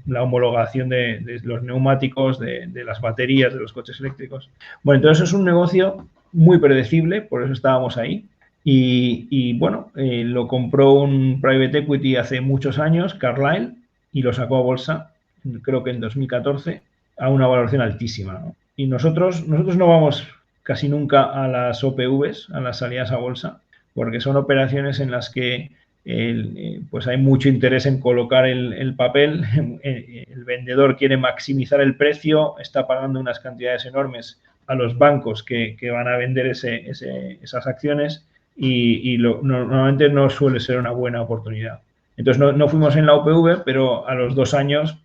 la homologación de los neumáticos, de las baterías de los coches eléctricos. Bueno, entonces es un negocio muy predecible, por eso estábamos ahí. Y bueno, lo compró un private equity hace muchos años, Carlyle, y lo sacó a bolsa, creo que en 2014, a una valoración altísima, ¿no? Y nosotros no vamos casi nunca a las OPVs, a las salidas a bolsa, porque son operaciones en las que pues hay mucho interés en colocar el papel, el vendedor quiere maximizar el precio, está pagando unas cantidades enormes a los bancos que van a vender esas acciones y normalmente no suele ser una buena oportunidad. Entonces no fuimos en la OPV, pero a los 2 años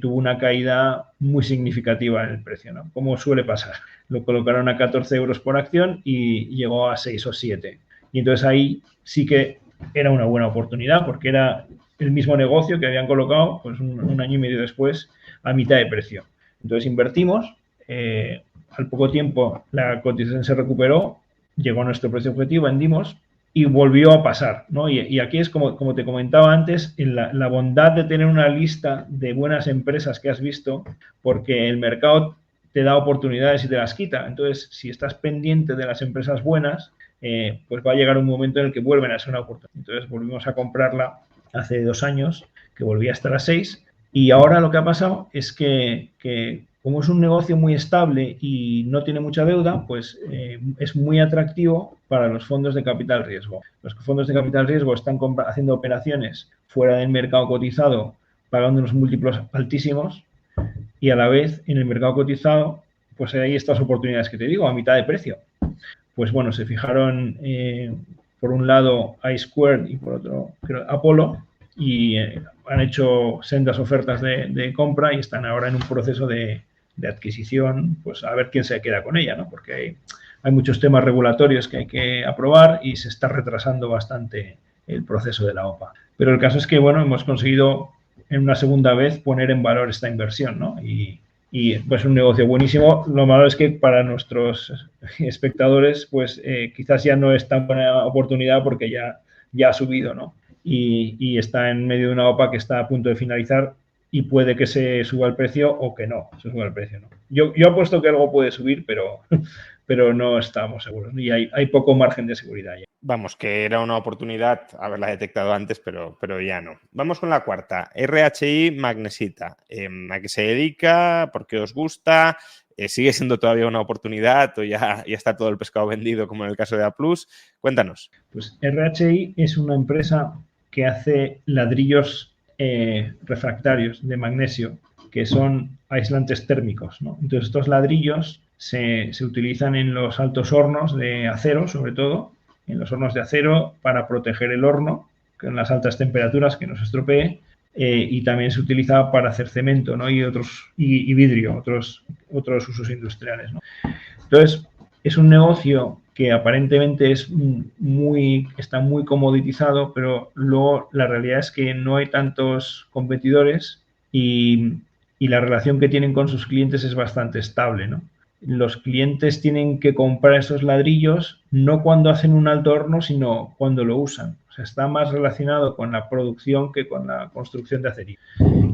tuvo una caída muy significativa en el precio, ¿no? Como suele pasar. Lo colocaron a 14 euros por acción y llegó a 6 o 7. Y entonces ahí sí que era una buena oportunidad porque era el mismo negocio que habían colocado pues un año y medio después a mitad de precio. Entonces invertimos, al poco tiempo la cotización se recuperó, llegó a nuestro precio objetivo, vendimos y volvió a pasar, ¿no? Y aquí es como te comentaba antes, la bondad de tener una lista de buenas empresas que has visto, porque el mercado te da oportunidades y te las quita. Entonces, si estás pendiente de las empresas buenas, pues va a llegar un momento en el que vuelven a ser una oportunidad. Entonces, volvimos a comprarla hace 2 años, que volvía a estar a 6, y ahora lo que ha pasado es que como es un negocio muy estable y no tiene mucha deuda, pues es muy atractivo para los fondos de capital riesgo. Los fondos de capital riesgo están haciendo operaciones fuera del mercado cotizado, pagando unos múltiplos altísimos, y a la vez en el mercado cotizado, pues hay estas oportunidades que te digo, a mitad de precio. Pues bueno, se fijaron por un lado iSquared y por otro creo, Apollo, y han hecho sendas ofertas de compra y están ahora en un proceso de adquisición, pues a ver quién se queda con ella, ¿no? Porque hay muchos temas regulatorios que hay que aprobar y se está retrasando bastante el proceso de la OPA. Pero el caso es que, bueno, hemos conseguido en una segunda vez poner en valor esta inversión, ¿no? Y pues un negocio buenísimo. Lo malo es que para nuestros espectadores, pues quizás ya no es tan buena oportunidad porque ya ha subido, ¿no? Y está en medio de una OPA que está a punto de finalizar y puede que se suba el precio o que no se suba el precio, ¿no? Yo apuesto que algo puede subir, pero no estamos seguros. Y hay poco margen de seguridad ya. Vamos, que era una oportunidad haberla detectado antes, pero ya no. Vamos con la cuarta. RHI Magnesita. ¿A qué se dedica? ¿Por qué os gusta? ¿Sigue siendo todavía una oportunidad o ya está todo el pescado vendido como en el caso de A+? Cuéntanos. Pues RHI es una empresa que hace ladrillos refractarios de magnesio, que son aislantes térmicos, ¿no? Entonces estos ladrillos se utilizan en los altos hornos de acero, sobre todo, en los hornos de acero para proteger el horno con las altas temperaturas que no se estropee, y también se utiliza para hacer cemento, ¿no? y vidrio, otros usos industriales, ¿no? Entonces, es un negocio que aparentemente está muy comoditizado, pero luego la realidad es que no hay tantos competidores y la relación que tienen con sus clientes es bastante estable, ¿no? los clientes tienen que comprar esos ladrillos no cuando hacen un alto horno, sino cuando lo usan. O sea, está más relacionado con la producción que con la construcción de acero.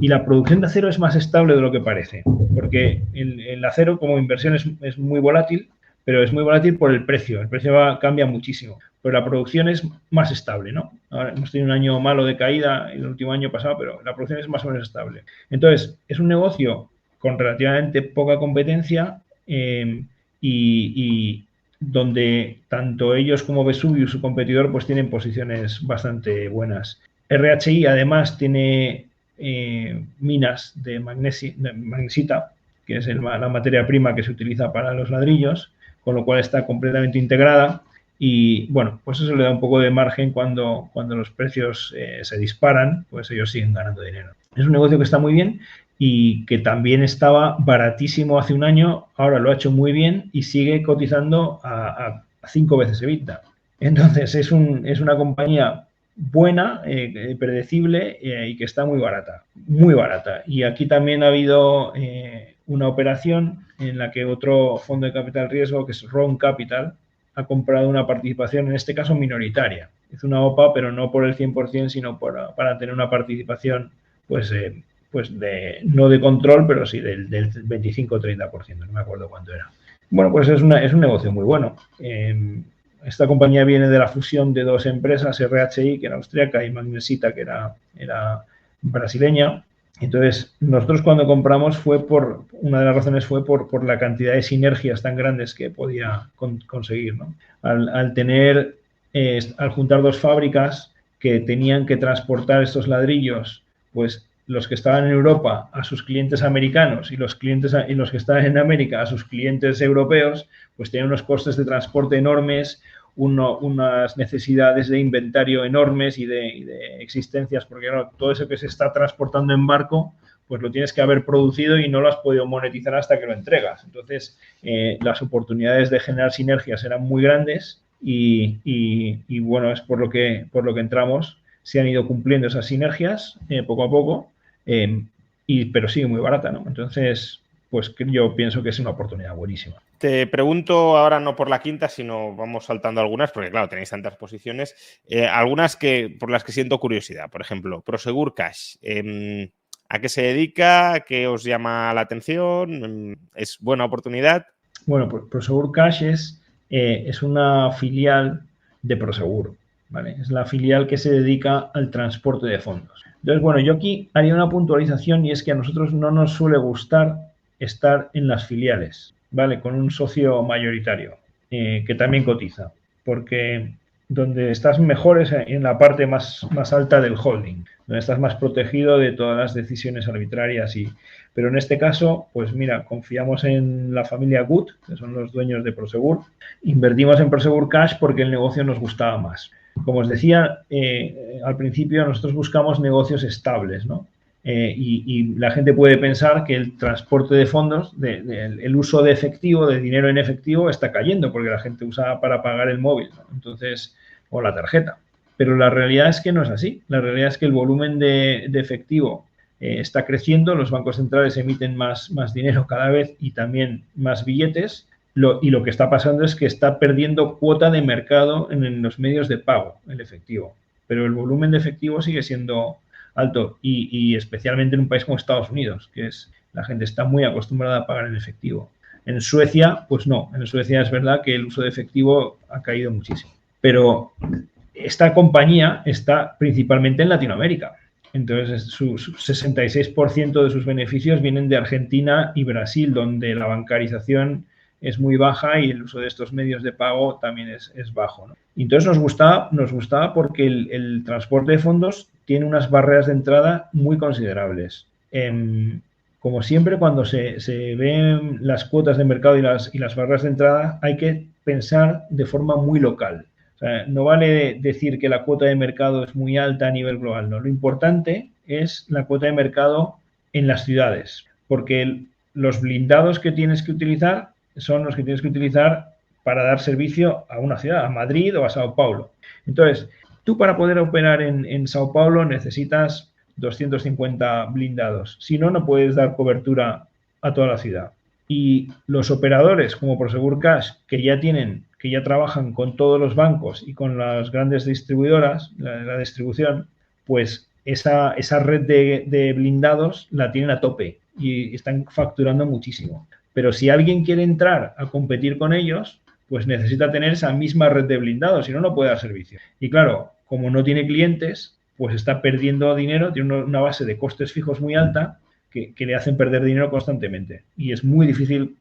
Y la producción de acero es más estable de lo que parece, porque el acero como inversión es muy volátil, pero es muy volátil por el precio. El precio cambia muchísimo, pero la producción es más estable, ¿no? Ahora hemos tenido un año malo de caída el último año pasado, pero la producción es más o menos estable. Entonces, es un negocio con relativamente poca competencia y donde tanto ellos como Vesuvius, su competidor, pues tienen posiciones bastante buenas. RHI además tiene minas de magnesita, que es la materia prima que se utiliza para los ladrillos, con lo cual está completamente integrada y bueno, pues eso le da un poco de margen cuando los precios se disparan, pues ellos siguen ganando dinero. Es un negocio que está muy bien y que también estaba baratísimo hace un año, ahora lo ha hecho muy bien y sigue cotizando a 5 veces EBITDA. Entonces es una compañía buena, predecible y que está muy barata, muy barata. Y aquí también ha habido una operación en la que otro fondo de capital riesgo, que es Ron Capital, ha comprado una participación, en este caso minoritaria. Es una OPA, pero no por el 100%, sino para tener una participación, pues no de control, pero sí del 25 o 30%, no me acuerdo cuánto era. Bueno, pues es un negocio muy bueno. Esta compañía viene de la fusión de dos empresas, RHI, que era austríaca, y Magnesita, que era brasileña. Entonces, nosotros cuando compramos una de las razones fue por la cantidad de sinergias tan grandes que podía conseguir, ¿no? Al juntar dos fábricas que tenían que transportar estos ladrillos, pues los que estaban en Europa a sus clientes americanos y los que estaban en América a sus clientes europeos, pues tenían unos costes de transporte enormes, unas necesidades de inventario enormes y de existencias, porque claro, todo eso que se está transportando en barco, pues lo tienes que haber producido y no lo has podido monetizar hasta que lo entregas. Entonces, las oportunidades de generar sinergias eran muy grandes y bueno, es por lo que entramos. Se han ido cumpliendo esas sinergias poco a poco, pero sigue muy barata, ¿no? Entonces, pues yo pienso que es una oportunidad buenísima. Te pregunto ahora no por la quinta, sino vamos saltando algunas, porque claro, tenéis tantas posiciones. Algunas por las que siento curiosidad. Por ejemplo, Prosegur Cash. ¿A qué se dedica? ¿Qué os llama la atención? ¿Es buena oportunidad? Bueno, pues Prosegur Cash es una filial de Prosegur, ¿vale? Es la filial que se dedica al transporte de fondos. Entonces, bueno, yo aquí haría una puntualización y es que a nosotros no nos suele gustar estar en las filiales, ¿vale? Con un socio mayoritario que también cotiza, porque donde estás mejor es en la parte más alta del holding, donde estás más protegido de todas las decisiones arbitrarias. Pero en este caso, pues mira, confiamos en la familia Gut, que son los dueños de Prosegur, invertimos en Prosegur Cash porque el negocio nos gustaba más. Como os decía al principio, nosotros buscamos negocios estables, ¿no? Y la gente puede pensar que el transporte de fondos, el uso de efectivo, de dinero en efectivo, está cayendo porque la gente usa para pagar el móvil, ¿no? Entonces, o la tarjeta. Pero la realidad es que no es así. La realidad es que el volumen de efectivo está creciendo, los bancos centrales emiten más dinero cada vez y también más billetes. Y lo que está pasando es que está perdiendo cuota de mercado en los medios de pago, el efectivo. Pero el volumen de efectivo sigue siendo alto y especialmente en un país como Estados Unidos, que la gente está muy acostumbrada a pagar en efectivo. En Suecia, pues no. En Suecia es verdad que el uso de efectivo ha caído muchísimo. Pero esta compañía está principalmente en Latinoamérica. Entonces, su 66% de sus beneficios vienen de Argentina y Brasil, donde la bancarización es muy baja y el uso de estos medios de pago también es bajo, ¿no? Entonces nos gustaba porque el transporte de fondos tiene unas barreras de entrada muy considerables. Como siempre, cuando se ven las cuotas de mercado y las barreras de entrada, hay que pensar de forma muy local. O sea, no vale decir que la cuota de mercado es muy alta a nivel global, no. Lo importante es la cuota de mercado en las ciudades, porque los blindados que tienes que utilizar son los que tienes que utilizar para dar servicio a una ciudad, a Madrid o a Sao Paulo. Entonces, tú para poder operar en Sao Paulo necesitas 250 blindados. Si no, no puedes dar cobertura a toda la ciudad. Y los operadores como Prosegur Cash, que ya trabajan con todos los bancos y con las grandes distribuidoras, la distribución, pues esa red de blindados la tienen a tope y están facturando muchísimo. Pero si alguien quiere entrar a competir con ellos, pues necesita tener esa misma red de blindados, si no, no puede dar servicio. Y claro, como no tiene clientes, pues está perdiendo dinero, tiene una base de costes fijos muy alta que le hacen perder dinero constantemente. Y es muy difícil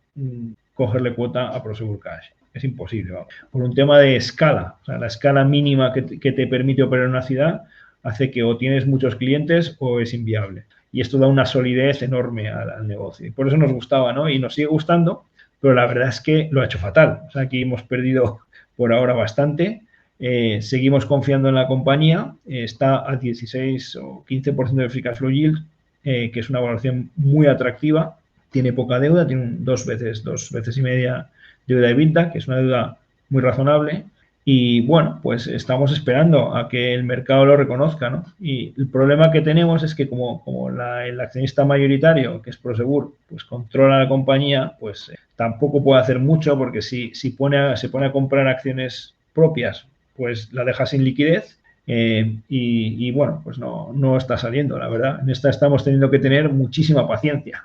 cogerle cuota a Prosegur Cash. Es imposible, vamos. Por un tema de escala. O sea, la escala mínima que te permite operar en una ciudad hace que o tienes muchos clientes o es inviable. Y esto da una solidez enorme al negocio. Y por eso nos gustaba, ¿no? Y nos sigue gustando, pero la verdad es que lo ha hecho fatal. O sea, aquí hemos perdido por ahora bastante. Seguimos confiando en la compañía. Está al 16 o 15% de free cash flow yield, que es una valoración muy atractiva. Tiene poca deuda, tiene dos veces y media deuda EBITDA, que es una deuda muy razonable. Y bueno, pues estamos esperando a que el mercado lo reconozca, ¿no? Y el problema que tenemos es que como el accionista mayoritario, que es Prosegur, pues controla la compañía, pues tampoco puede hacer mucho porque si se pone a comprar acciones propias, pues la deja sin liquidez. Y bueno, pues no está saliendo, la verdad. En esta estamos teniendo que tener muchísima paciencia.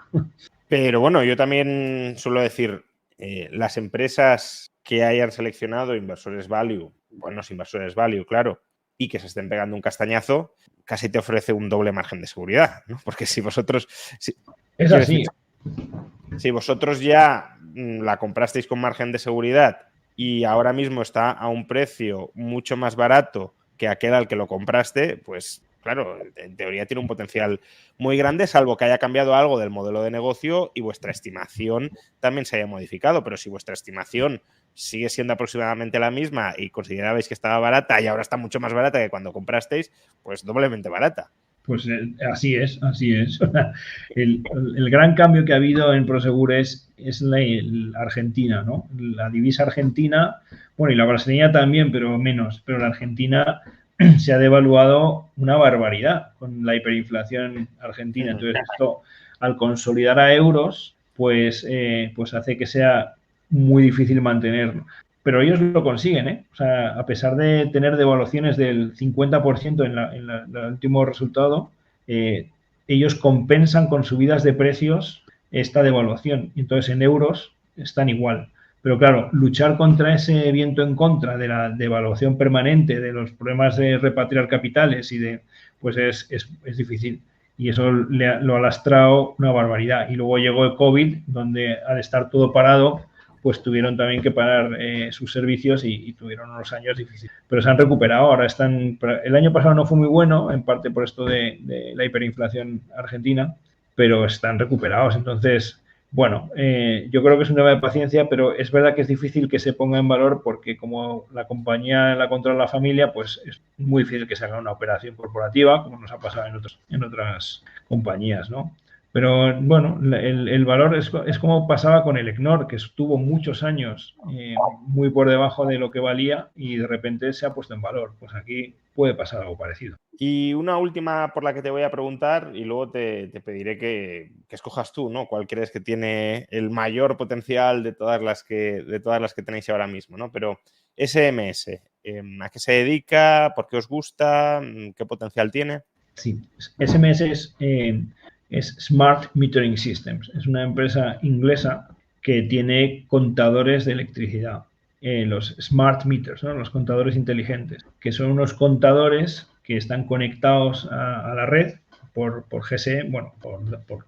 Pero bueno, yo también suelo decir, las empresas que hayan seleccionado inversores value, buenos inversores value, claro, y que se estén pegando un castañazo, casi te ofrece un doble margen de seguridad, ¿no? Porque si vosotros... Es así. Si vosotros ya la comprasteis con margen de seguridad y ahora mismo está a un precio mucho más barato que aquel al que lo compraste, pues claro, en teoría tiene un potencial muy grande, salvo que haya cambiado algo del modelo de negocio y vuestra estimación también se haya modificado. Pero si vuestra estimación sigue siendo aproximadamente la misma y considerabais que estaba barata y ahora está mucho más barata que cuando comprasteis, pues doblemente barata. Pues así es, así es. El gran cambio que ha habido en Prosegur es la Argentina, ¿no? La divisa argentina, bueno, y la brasileña también, pero menos, pero la argentina se ha devaluado una barbaridad con la hiperinflación argentina. Entonces, esto, al consolidar a euros, pues hace que sea muy difícil mantenerlo. Pero ellos lo consiguen, ¿eh? O sea, a pesar de tener devaluaciones del 50% en el último resultado, ellos compensan con subidas de precios esta devaluación. Entonces, en euros están igual. Pero claro, luchar contra ese viento en contra de la devaluación permanente, de los problemas de repatriar capitales pues es difícil. Y eso lo ha lastrado una barbaridad. Y luego llegó el COVID, donde al estar todo parado, pues tuvieron también que parar sus servicios y tuvieron unos años difíciles. Pero se han recuperado, ahora están... El año pasado no fue muy bueno, en parte por esto de la hiperinflación argentina, pero están recuperados. Entonces, bueno, yo creo que es un tema de paciencia, pero es verdad que es difícil que se ponga en valor porque como la compañía la controla la familia, pues es muy difícil que se haga una operación corporativa, como nos ha pasado en otras compañías, ¿no? Pero bueno, el valor es como pasaba con el ECNOR, que estuvo muchos años muy por debajo de lo que valía y de repente se ha puesto en valor. Pues aquí puede pasar algo parecido. Y una última por la que te voy a preguntar y luego te pediré que escojas tú, ¿no? ¿Cuál crees que tiene el mayor potencial de todas las que tenéis ahora mismo, ¿no? Pero SMS, ¿a qué se dedica? ¿Por qué os gusta? ¿Qué potencial tiene? Sí, SMS es Smart Metering Systems. Es una empresa inglesa que tiene contadores de electricidad. Los smart meters, ¿no? Los contadores inteligentes, que son unos contadores que están conectados a la red por GSE, bueno, por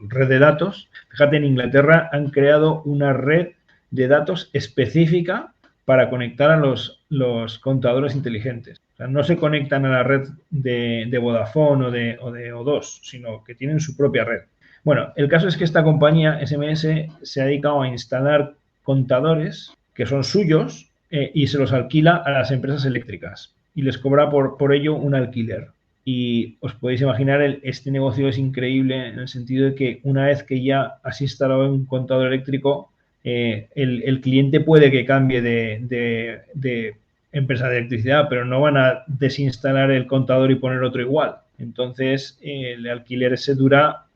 red de datos. Fíjate, en Inglaterra han creado una red de datos específica para conectar a los contadores inteligentes. O sea, no se conectan a la red de Vodafone o de O2, sino que tienen su propia red. Bueno, el caso es que esta compañía, SMS, se ha dedicado a instalar contadores que son suyos y se los alquila a las empresas eléctricas y les cobra por ello un alquiler. Y os podéis imaginar, este negocio es increíble en el sentido de que una vez que ya has instalado un contador eléctrico, el cliente puede que cambie de empresa de electricidad, pero no van a desinstalar el contador y poner otro igual. Entonces, el alquiler se dura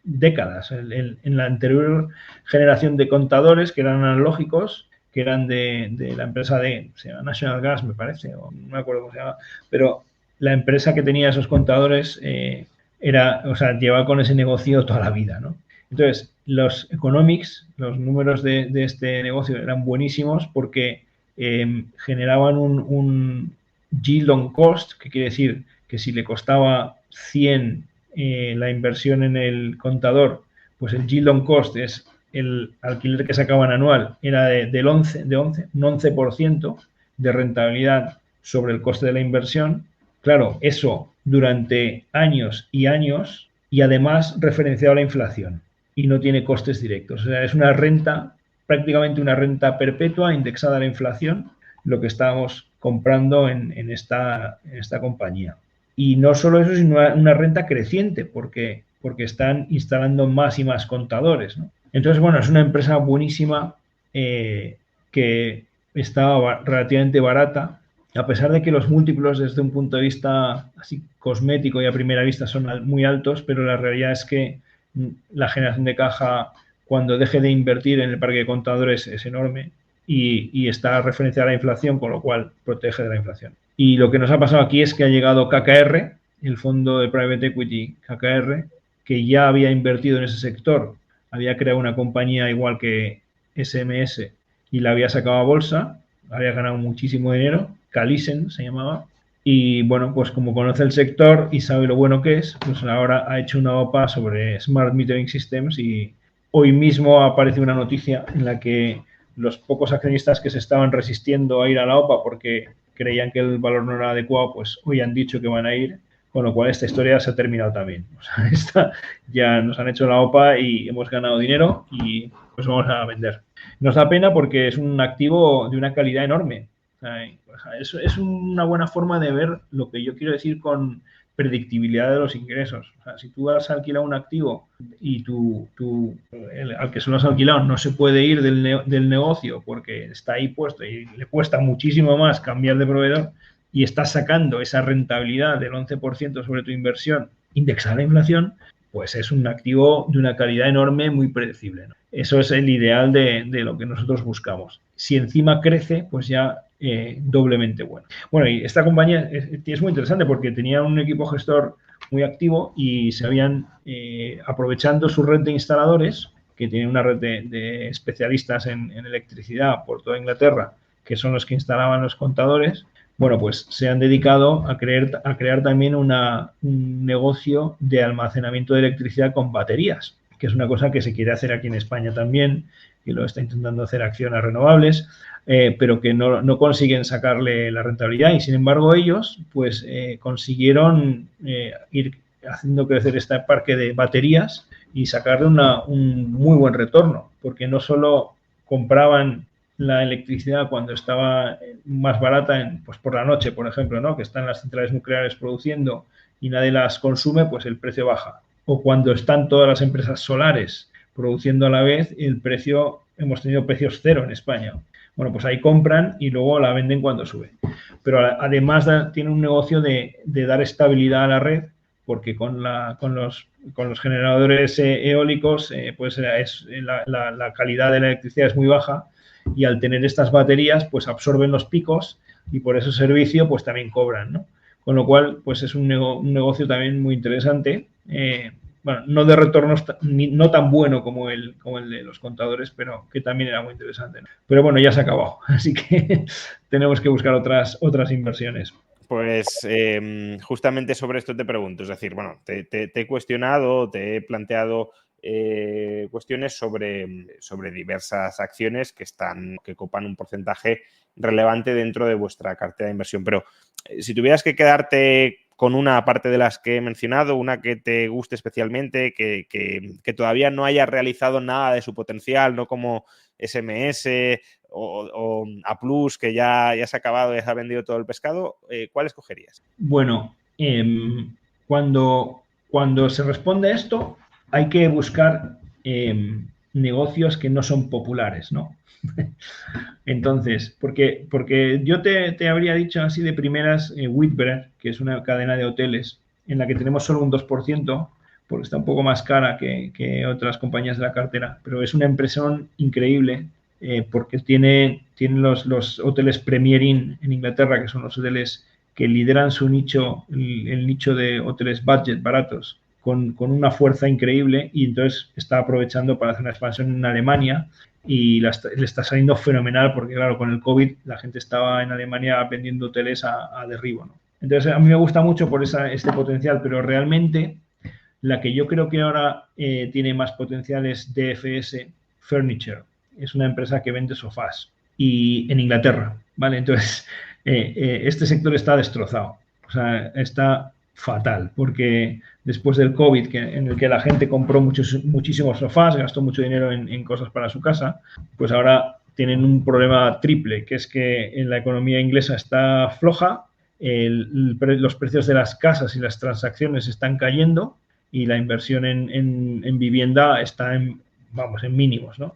décadas. En la anterior generación de contadores, que eran analógicos, que eran de la empresa se llama National Gas, me parece, o no me acuerdo cómo se llama, pero la empresa que tenía esos contadores llevaba con ese negocio toda la vida, ¿no? Entonces, los economics, los números de este negocio eran buenísimos porque generaban un yield on cost, que quiere decir que si le costaba 100 la inversión en el contador, pues el yield on cost es el alquiler que sacaban anual, era un 11% de rentabilidad sobre el coste de la inversión. Claro, eso durante años y años y además referenciado a la inflación y no tiene costes directos. O sea, es una renta, prácticamente una renta perpetua indexada a la inflación, lo que estábamos comprando en esta compañía. Y no solo eso, sino una renta creciente, porque están instalando más y más contadores, ¿no? Entonces, bueno, es una empresa buenísima que está relativamente barata, a pesar de que los múltiplos desde un punto de vista así cosmético y a primera vista son muy altos, pero la realidad es que la generación de caja cuando deje de invertir en el parque de contadores es enorme y está referenciada a la inflación, con lo cual protege de la inflación. Y lo que nos ha pasado aquí es que ha llegado KKR, el fondo de Private Equity KKR, que ya había invertido en ese sector, había creado una compañía igual que SMS y la había sacado a bolsa, había ganado muchísimo dinero, Calisen se llamaba, y bueno, pues como conoce el sector y sabe lo bueno que es, pues ahora ha hecho una OPA sobre Smart Metering Systems y hoy mismo aparece una noticia en la que los pocos accionistas que se estaban resistiendo a ir a la OPA porque creían que el valor no era adecuado, pues hoy han dicho que van a ir, con lo cual esta historia se ha terminado también. O sea, ya nos han hecho la OPA y hemos ganado dinero y pues vamos a vender. Nos da pena porque es un activo de una calidad enorme. Es una buena forma de ver lo que yo quiero decir con predictibilidad de los ingresos. O sea, si tú has alquilado un activo y al que se lo has alquilado no se puede ir del negocio porque está ahí puesto y le cuesta muchísimo más cambiar de proveedor y estás sacando esa rentabilidad del 11% sobre tu inversión indexada a la inflación, pues es un activo de una calidad enorme, muy predecible, ¿no? Eso es el ideal de lo que nosotros buscamos. Si encima crece, pues ya doblemente bueno. Bueno, y esta compañía es muy interesante porque tenía un equipo gestor muy activo y se habían, aprovechando su red de instaladores, que tiene una red de especialistas en electricidad por toda Inglaterra, que son los que instalaban los contadores, bueno, pues se han dedicado a crear también un negocio de almacenamiento de electricidad con baterías, que es una cosa que se quiere hacer aquí en España también, y lo está intentando hacer Acciona Renovables, pero que no consiguen sacarle la rentabilidad y sin embargo ellos pues consiguieron ir haciendo crecer este parque de baterías y sacarle un muy buen retorno, porque no solo compraban la electricidad cuando estaba más barata pues por la noche, por ejemplo, ¿no? Que están las centrales nucleares produciendo y nadie las consume, pues el precio baja. O cuando están todas las empresas solares produciendo a la vez, hemos tenido precios cero en España. Bueno, pues ahí compran y luego la venden cuando sube. Pero además tiene un negocio de dar estabilidad a la red, porque con los generadores eólicos, pues la calidad de la electricidad es muy baja y al tener estas baterías, pues absorben los picos y por ese servicio, pues también cobran, ¿no? Con lo cual, pues es un negocio también muy interesante. Bueno, no de retornos no tan bueno como el de los contadores, pero que también era muy interesante, ¿no? Pero bueno, ya se ha acabado, así que tenemos que buscar otras inversiones. Pues justamente sobre esto te pregunto, es decir, bueno, te he cuestionado, te he planteado cuestiones sobre diversas acciones que copan un porcentaje relevante dentro de vuestra cartera de inversión, pero si tuvieras que quedarte con una parte de las que he mencionado, una que te guste especialmente, que todavía no haya realizado nada de su potencial, no como SMS o A+, que ya se ha acabado, ya se ha vendido todo el pescado, ¿cuál escogerías? Bueno, cuando se responde a esto, hay que buscar negocios que no son populares, ¿no? Entonces, porque yo te habría dicho así de primeras Whitbread, que es una cadena de hoteles en la que tenemos solo un 2%, porque está un poco más cara que otras compañías de la cartera, pero es una empresa increíble porque tiene los hoteles Premier Inn en Inglaterra, que son los hoteles que lideran su nicho, el nicho de hoteles budget baratos, con una fuerza increíble, y entonces está aprovechando para hacer una expansión en Alemania y le está saliendo fenomenal porque, claro, con el COVID la gente estaba en Alemania vendiendo hoteles a derribo, ¿no? Entonces, a mí me gusta mucho por este potencial, pero realmente la que yo creo que ahora tiene más potencial es DFS Furniture. Es una empresa que vende sofás y en Inglaterra, ¿vale? Entonces, este sector está destrozado. O sea, está fatal porque después del COVID, en el que la gente compró muchísimos sofás, gastó mucho dinero en cosas para su casa, pues ahora tienen un problema triple, que es que en la economía inglesa está floja, los precios de las casas y las transacciones están cayendo y la inversión en vivienda está en mínimos, ¿no?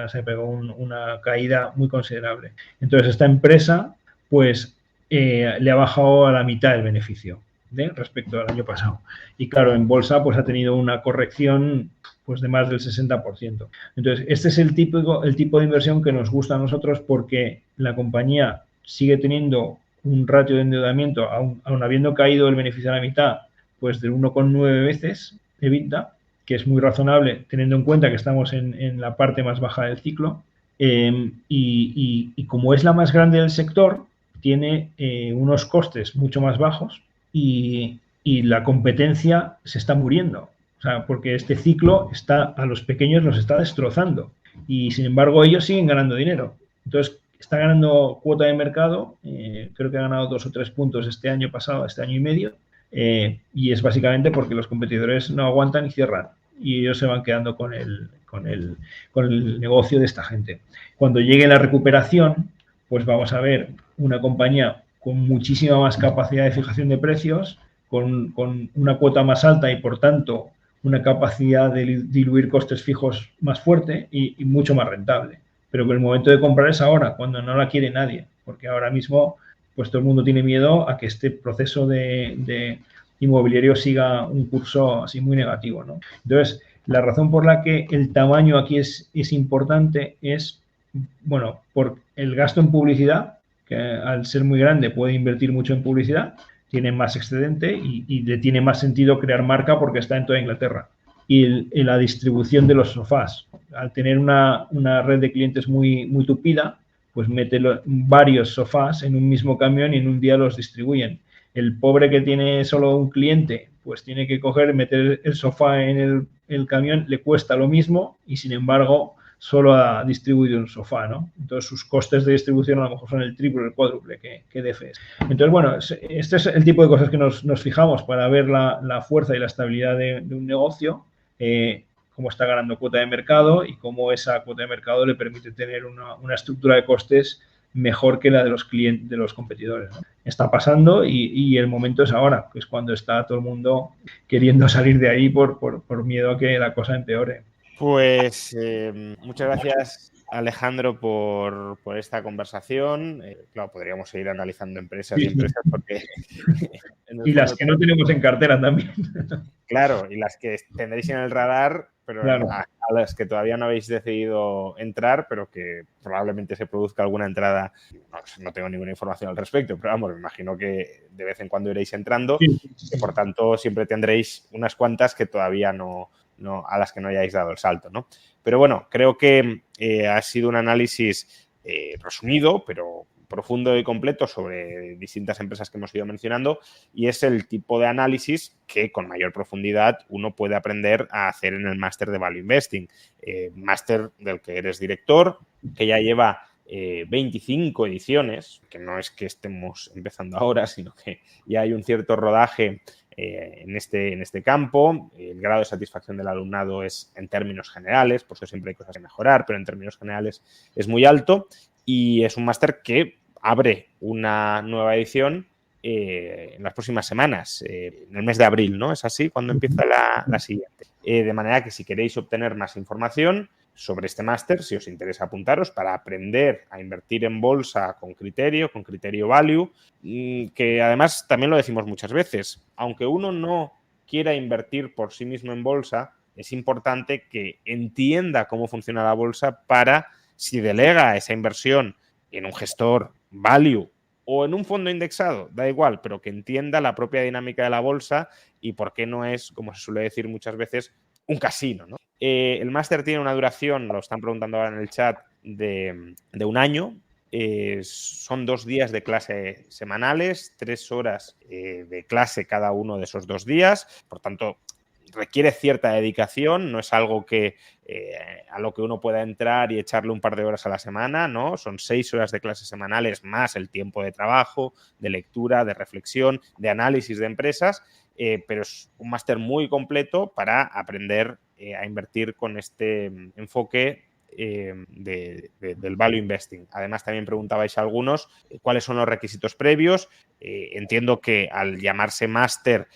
Se pegó una caída muy considerable. Entonces, esta empresa, pues, le ha bajado a la mitad el beneficio respecto al año pasado. Y claro, en bolsa, pues ha tenido una corrección pues de más del 60%. Entonces, este es el tipo de inversión que nos gusta a nosotros porque la compañía sigue teniendo un ratio de endeudamiento, aun habiendo caído el beneficio a la mitad, pues de 1,9 veces EBITDA, que es muy razonable teniendo en cuenta que estamos en la parte más baja del ciclo. Y como es la más grande del sector, tiene unos costes mucho más bajos y la competencia se está muriendo. O sea, porque este ciclo a los pequeños los está destrozando y sin embargo ellos siguen ganando dinero. Entonces, está ganando cuota de mercado, creo que ha ganado 2 o 3 puntos este año pasado, este año y medio, y es básicamente porque los competidores no aguantan y cierran y ellos se van quedando con el negocio de esta gente. Cuando llegue la recuperación, pues vamos a ver una compañía con muchísima más capacidad de fijación de precios, con una cuota más alta y por tanto una capacidad de diluir costes fijos más fuerte y mucho más rentable. Pero que el momento de comprar es ahora, cuando no la quiere nadie, porque ahora mismo pues todo el mundo tiene miedo a que este proceso de inmobiliario siga un curso así muy negativo, ¿no? Entonces, la razón por la que el tamaño aquí es importante es, bueno, por el gasto en publicidad, que al ser muy grande puede invertir mucho en publicidad, tiene más excedente y le tiene más sentido crear marca porque está en toda Inglaterra. Y la distribución de los sofás. Al tener una red de clientes muy tupida, pues mete varios sofás en un mismo camión y en un día los distribuyen. El pobre que tiene solo un cliente, pues tiene que coger, meter el sofá en el camión, le cuesta lo mismo y sin embargo solo ha distribuido un sofá, ¿no? Entonces sus costes de distribución a lo mejor son el triple o el cuádruple que DFS. Entonces, bueno, este es el tipo de cosas que nos fijamos para ver la fuerza y la estabilidad de un negocio, cómo está ganando cuota de mercado y cómo esa cuota de mercado le permite tener una estructura de costes mejor que la de los clientes, de los competidores, ¿no? Está pasando y el momento es ahora, que es cuando está todo el mundo queriendo salir de ahí por miedo a que la cosa empeore. Pues muchas gracias, Alejandro, por esta conversación. Claro, podríamos seguir analizando empresas y empresas porque en el Y las fondo, que no tenemos en cartera también. claro, y las que tendréis en el radar, pero Claro. a las que todavía no habéis decidido entrar, pero que probablemente se produzca alguna entrada. No tengo ninguna información al respecto, pero vamos, me imagino que de vez en cuando iréis entrando, Sí. que por tanto siempre tendréis unas cuantas que todavía no a las que no hayáis dado el salto, ¿no? Pero bueno, creo que ha sido un análisis resumido, pero profundo y completo sobre distintas empresas que hemos ido mencionando y es el tipo de análisis que con mayor profundidad uno puede aprender a hacer en el máster de Value Investing. Máster del que eres director, que ya lleva 25 ediciones, que no es que estemos empezando ahora, sino que ya hay un cierto rodaje en este campo. El grado de satisfacción del alumnado es en términos generales, porque siempre hay cosas que mejorar, pero en términos generales es muy alto y es un máster que abre una nueva edición en las próximas semanas, en el mes de abril, ¿no? Es así cuando empieza la siguiente. De manera que si queréis obtener más información sobre este máster, si os interesa apuntaros para aprender a invertir en bolsa con criterio value, que además también lo decimos muchas veces, aunque uno no quiera invertir por sí mismo en bolsa, es importante que entienda cómo funciona la bolsa para, si delega esa inversión en un gestor value o en un fondo indexado, da igual, pero que entienda la propia dinámica de la bolsa y por qué no es, como se suele decir muchas veces, un casino, ¿no? El máster tiene una duración, lo están preguntando ahora en el chat, de un año. Son 2 días de clase semanales, 3 horas de clase cada uno de esos 2 días. Por tanto, requiere cierta dedicación, no es algo que a lo que uno pueda entrar y echarle un par de horas a la semana, ¿no? Son 6 horas de clases semanales más el tiempo de trabajo, de lectura, de reflexión, de análisis de empresas, pero es un máster muy completo para aprender a invertir con este enfoque del value investing. Además, también preguntabais a algunos cuáles son los requisitos previos. Entiendo que al llamarse máster,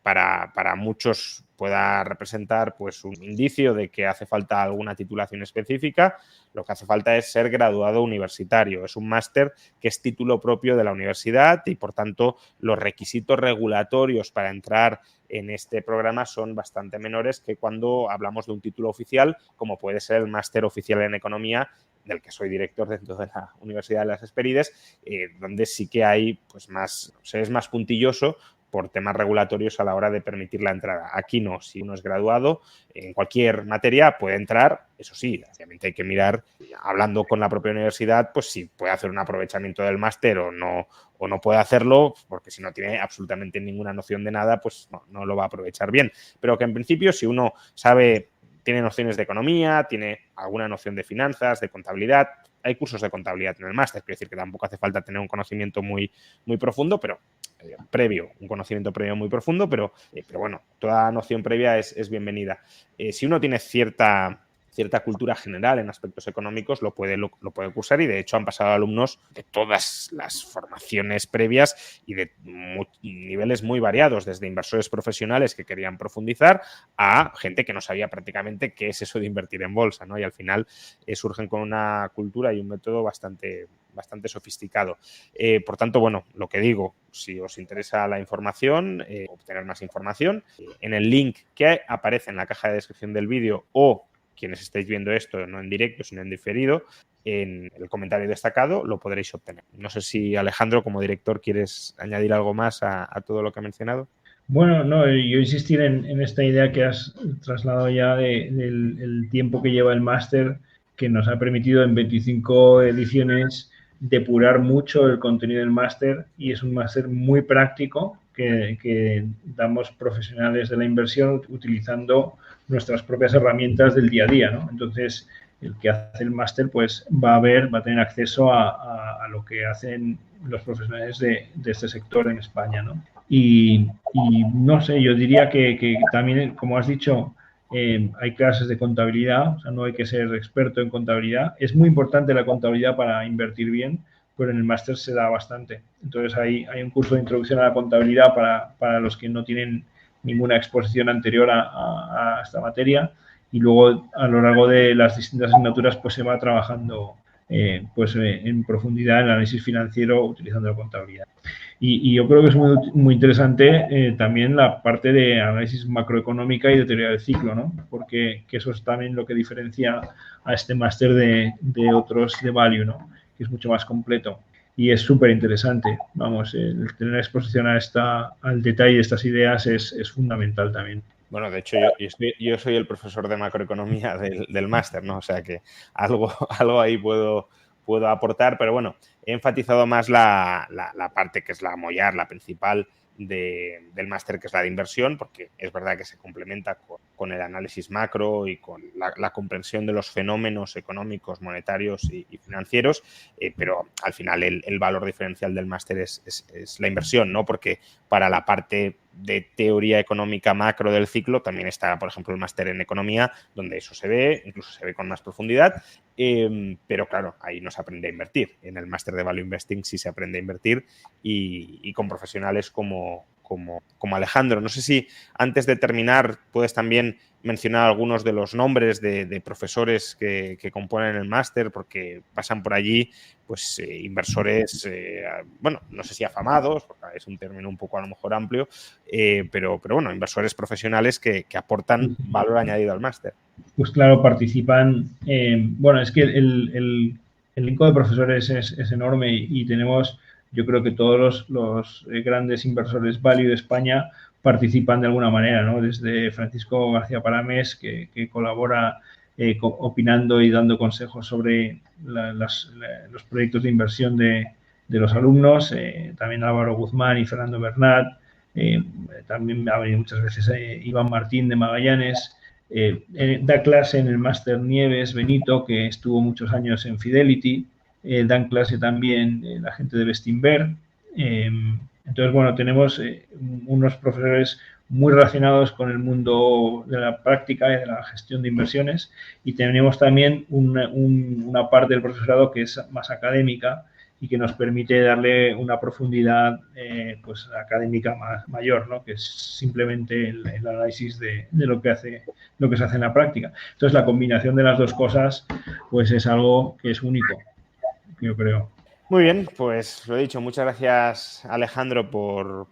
para muchos pueda representar pues un indicio de que hace falta alguna titulación específica. Lo que hace falta es ser graduado universitario. Es un máster que es título propio de la universidad y, por tanto, los requisitos regulatorios para entrar en este programa son bastante menores que cuando hablamos de un título oficial, como puede ser el máster oficial en economía, del que soy director dentro de la Universidad de las Hesperides, donde sí que hay pues más, o sea, es más puntilloso por temas regulatorios a la hora de permitir la entrada. Aquí no, si uno es graduado en cualquier materia puede entrar, eso sí, obviamente hay que mirar, hablando con la propia universidad, pues si puede hacer un aprovechamiento del máster o no puede hacerlo, porque si no tiene absolutamente ninguna noción de nada, pues no lo va a aprovechar bien. Pero que en principio, si uno sabe, tiene nociones de economía, tiene alguna noción de finanzas, de contabilidad, hay cursos de contabilidad en el máster, quiero decir que tampoco hace falta tener un conocimiento muy, muy profundo, pero un conocimiento previo muy profundo, pero bueno, toda noción previa es bienvenida. Si uno tiene cierta cultura general en aspectos económicos, lo puede cursar y de hecho han pasado alumnos de todas las formaciones previas y de niveles muy variados, desde inversores profesionales que querían profundizar a gente que no sabía prácticamente qué es eso de invertir en bolsa, ¿no? Y al final surgen con una cultura y un método bastante sofisticado. Por tanto, bueno, lo que digo, si os interesa la información, obtener más información, en el link que aparece en la caja de descripción del vídeo o quienes estáis viendo esto no en directo, sino en diferido, en el comentario destacado lo podréis obtener. No sé si, Alejandro, como director, quieres añadir algo más a todo lo que he mencionado. Bueno, no, yo insistir en esta idea que has trasladado ya del tiempo que lleva el máster, que nos ha permitido en 25 ediciones depurar mucho el contenido del máster, y es un máster muy práctico que damos profesionales de la inversión utilizando nuestras propias herramientas del día a día, ¿no? Entonces, el que hace el máster pues va a tener acceso a lo que hacen los profesionales de este sector en España, ¿no? Y no sé, yo diría que también, como has dicho, hay clases de contabilidad, o sea, no hay que ser experto en contabilidad. Es muy importante la contabilidad para invertir bien, pero en el máster se da bastante. Entonces hay un curso de introducción a la contabilidad para los que no tienen ninguna exposición anterior a esta materia, y luego a lo largo de las distintas asignaturas pues se va trabajando en profundidad el análisis financiero utilizando la contabilidad. Y yo creo que es muy interesante también la parte de análisis macroeconómica y de teoría del ciclo, ¿no? Porque eso es también lo que diferencia a este máster de otros de Value, ¿no? Que es mucho más completo. Y es súper interesante. Vamos, el tener exposición al detalle de estas ideas es fundamental también. Bueno, de hecho, yo soy el profesor de macroeconomía del máster, ¿no? O sea que algo ahí puedo aportar, pero bueno, he enfatizado más la parte que es la mollar, la principal del máster, que es la de inversión, porque es verdad que se complementa con el análisis macro y con la comprensión de los fenómenos económicos, monetarios y financieros, pero al final el valor diferencial del máster es la inversión, ¿no? Porque para la parte de teoría económica macro del ciclo también está, por ejemplo, el máster en economía, donde eso se ve, incluso se ve con más profundidad, pero claro, ahí no se aprende a invertir. En el máster de Value Investing sí se aprende a invertir y con profesionales como como Alejandro. No sé si antes de terminar puedes también mencionar algunos de los nombres de profesores que componen el máster, porque pasan por allí pues inversores, bueno, no sé si afamados, porque es un término un poco a lo mejor amplio, pero bueno, inversores profesionales que aportan valor añadido al máster. Pues claro, participan. Bueno, es que el elenco de profesores es enorme y tenemos, yo creo que todos los grandes inversores value de España participan de alguna manera, ¿no? Desde Francisco García Parames, que colabora opinando y dando consejos sobre los proyectos de inversión de los alumnos, también Álvaro Guzmán y Fernando Bernat, también ha venido muchas veces Iván Martín de Magallanes. Da clase en el máster Nieves Benito, que estuvo muchos años en Fidelity. Dan clase también la gente de Bestinver. Entonces, bueno, tenemos unos profesores muy relacionados con el mundo de la práctica y de la gestión de inversiones, y tenemos también una parte del profesorado que es más académica y que nos permite darle una profundidad pues académica mayor, ¿no? Que es simplemente el análisis de lo que se hace en la práctica. Entonces, la combinación de las dos cosas pues es algo que es único, yo creo. Muy bien, pues lo he dicho, muchas gracias Alejandro por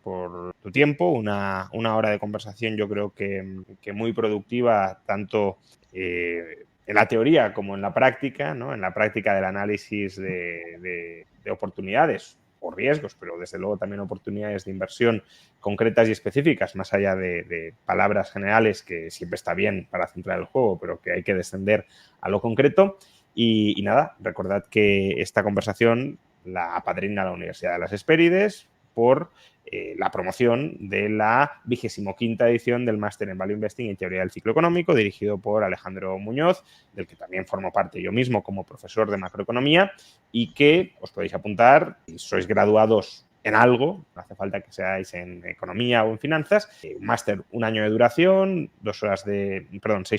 tu tiempo, una hora de conversación yo creo que muy productiva, tanto en la teoría como en la práctica, ¿no? En la práctica del análisis de oportunidades o riesgos, pero desde luego también oportunidades de inversión concretas y específicas, más allá de palabras generales, que siempre está bien para centrar el juego, pero que hay que descender a lo concreto. Y nada, recordad que esta conversación la apadrina la Universidad de las Hespérides por la promoción de la 25ª edición del Máster en Value Investing y Teoría del Ciclo Económico, dirigido por Alejandro Muñoz, del que también formo parte yo mismo como profesor de macroeconomía, y que os podéis apuntar si sois graduados en algo, no hace falta que seáis en economía o en finanzas, un máster, 1 año de duración, 6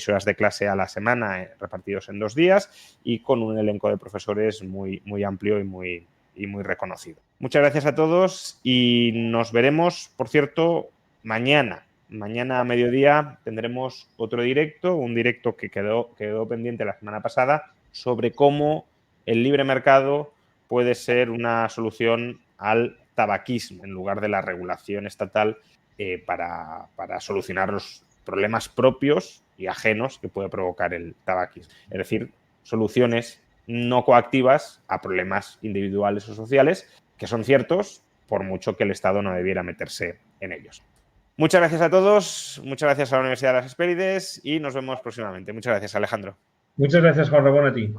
horas de clase a la semana repartidos en 2 días y con un elenco de profesores muy, muy amplio y muy reconocido. Muchas gracias a todos y nos veremos, por cierto, mañana. Mañana a mediodía tendremos otro directo, un directo que quedó pendiente la semana pasada sobre cómo el libre mercado puede ser una solución al tabaquismo en lugar de la regulación estatal para solucionar los problemas propios y ajenos que puede provocar el tabaquismo. Es decir, soluciones no coactivas a problemas individuales o sociales que son ciertos, por mucho que el Estado no debiera meterse en ellos. Muchas gracias a todos, muchas gracias a la Universidad de las Hespérides y nos vemos próximamente. Muchas gracias, Alejandro. Muchas gracias, Juan Ramón, a ti.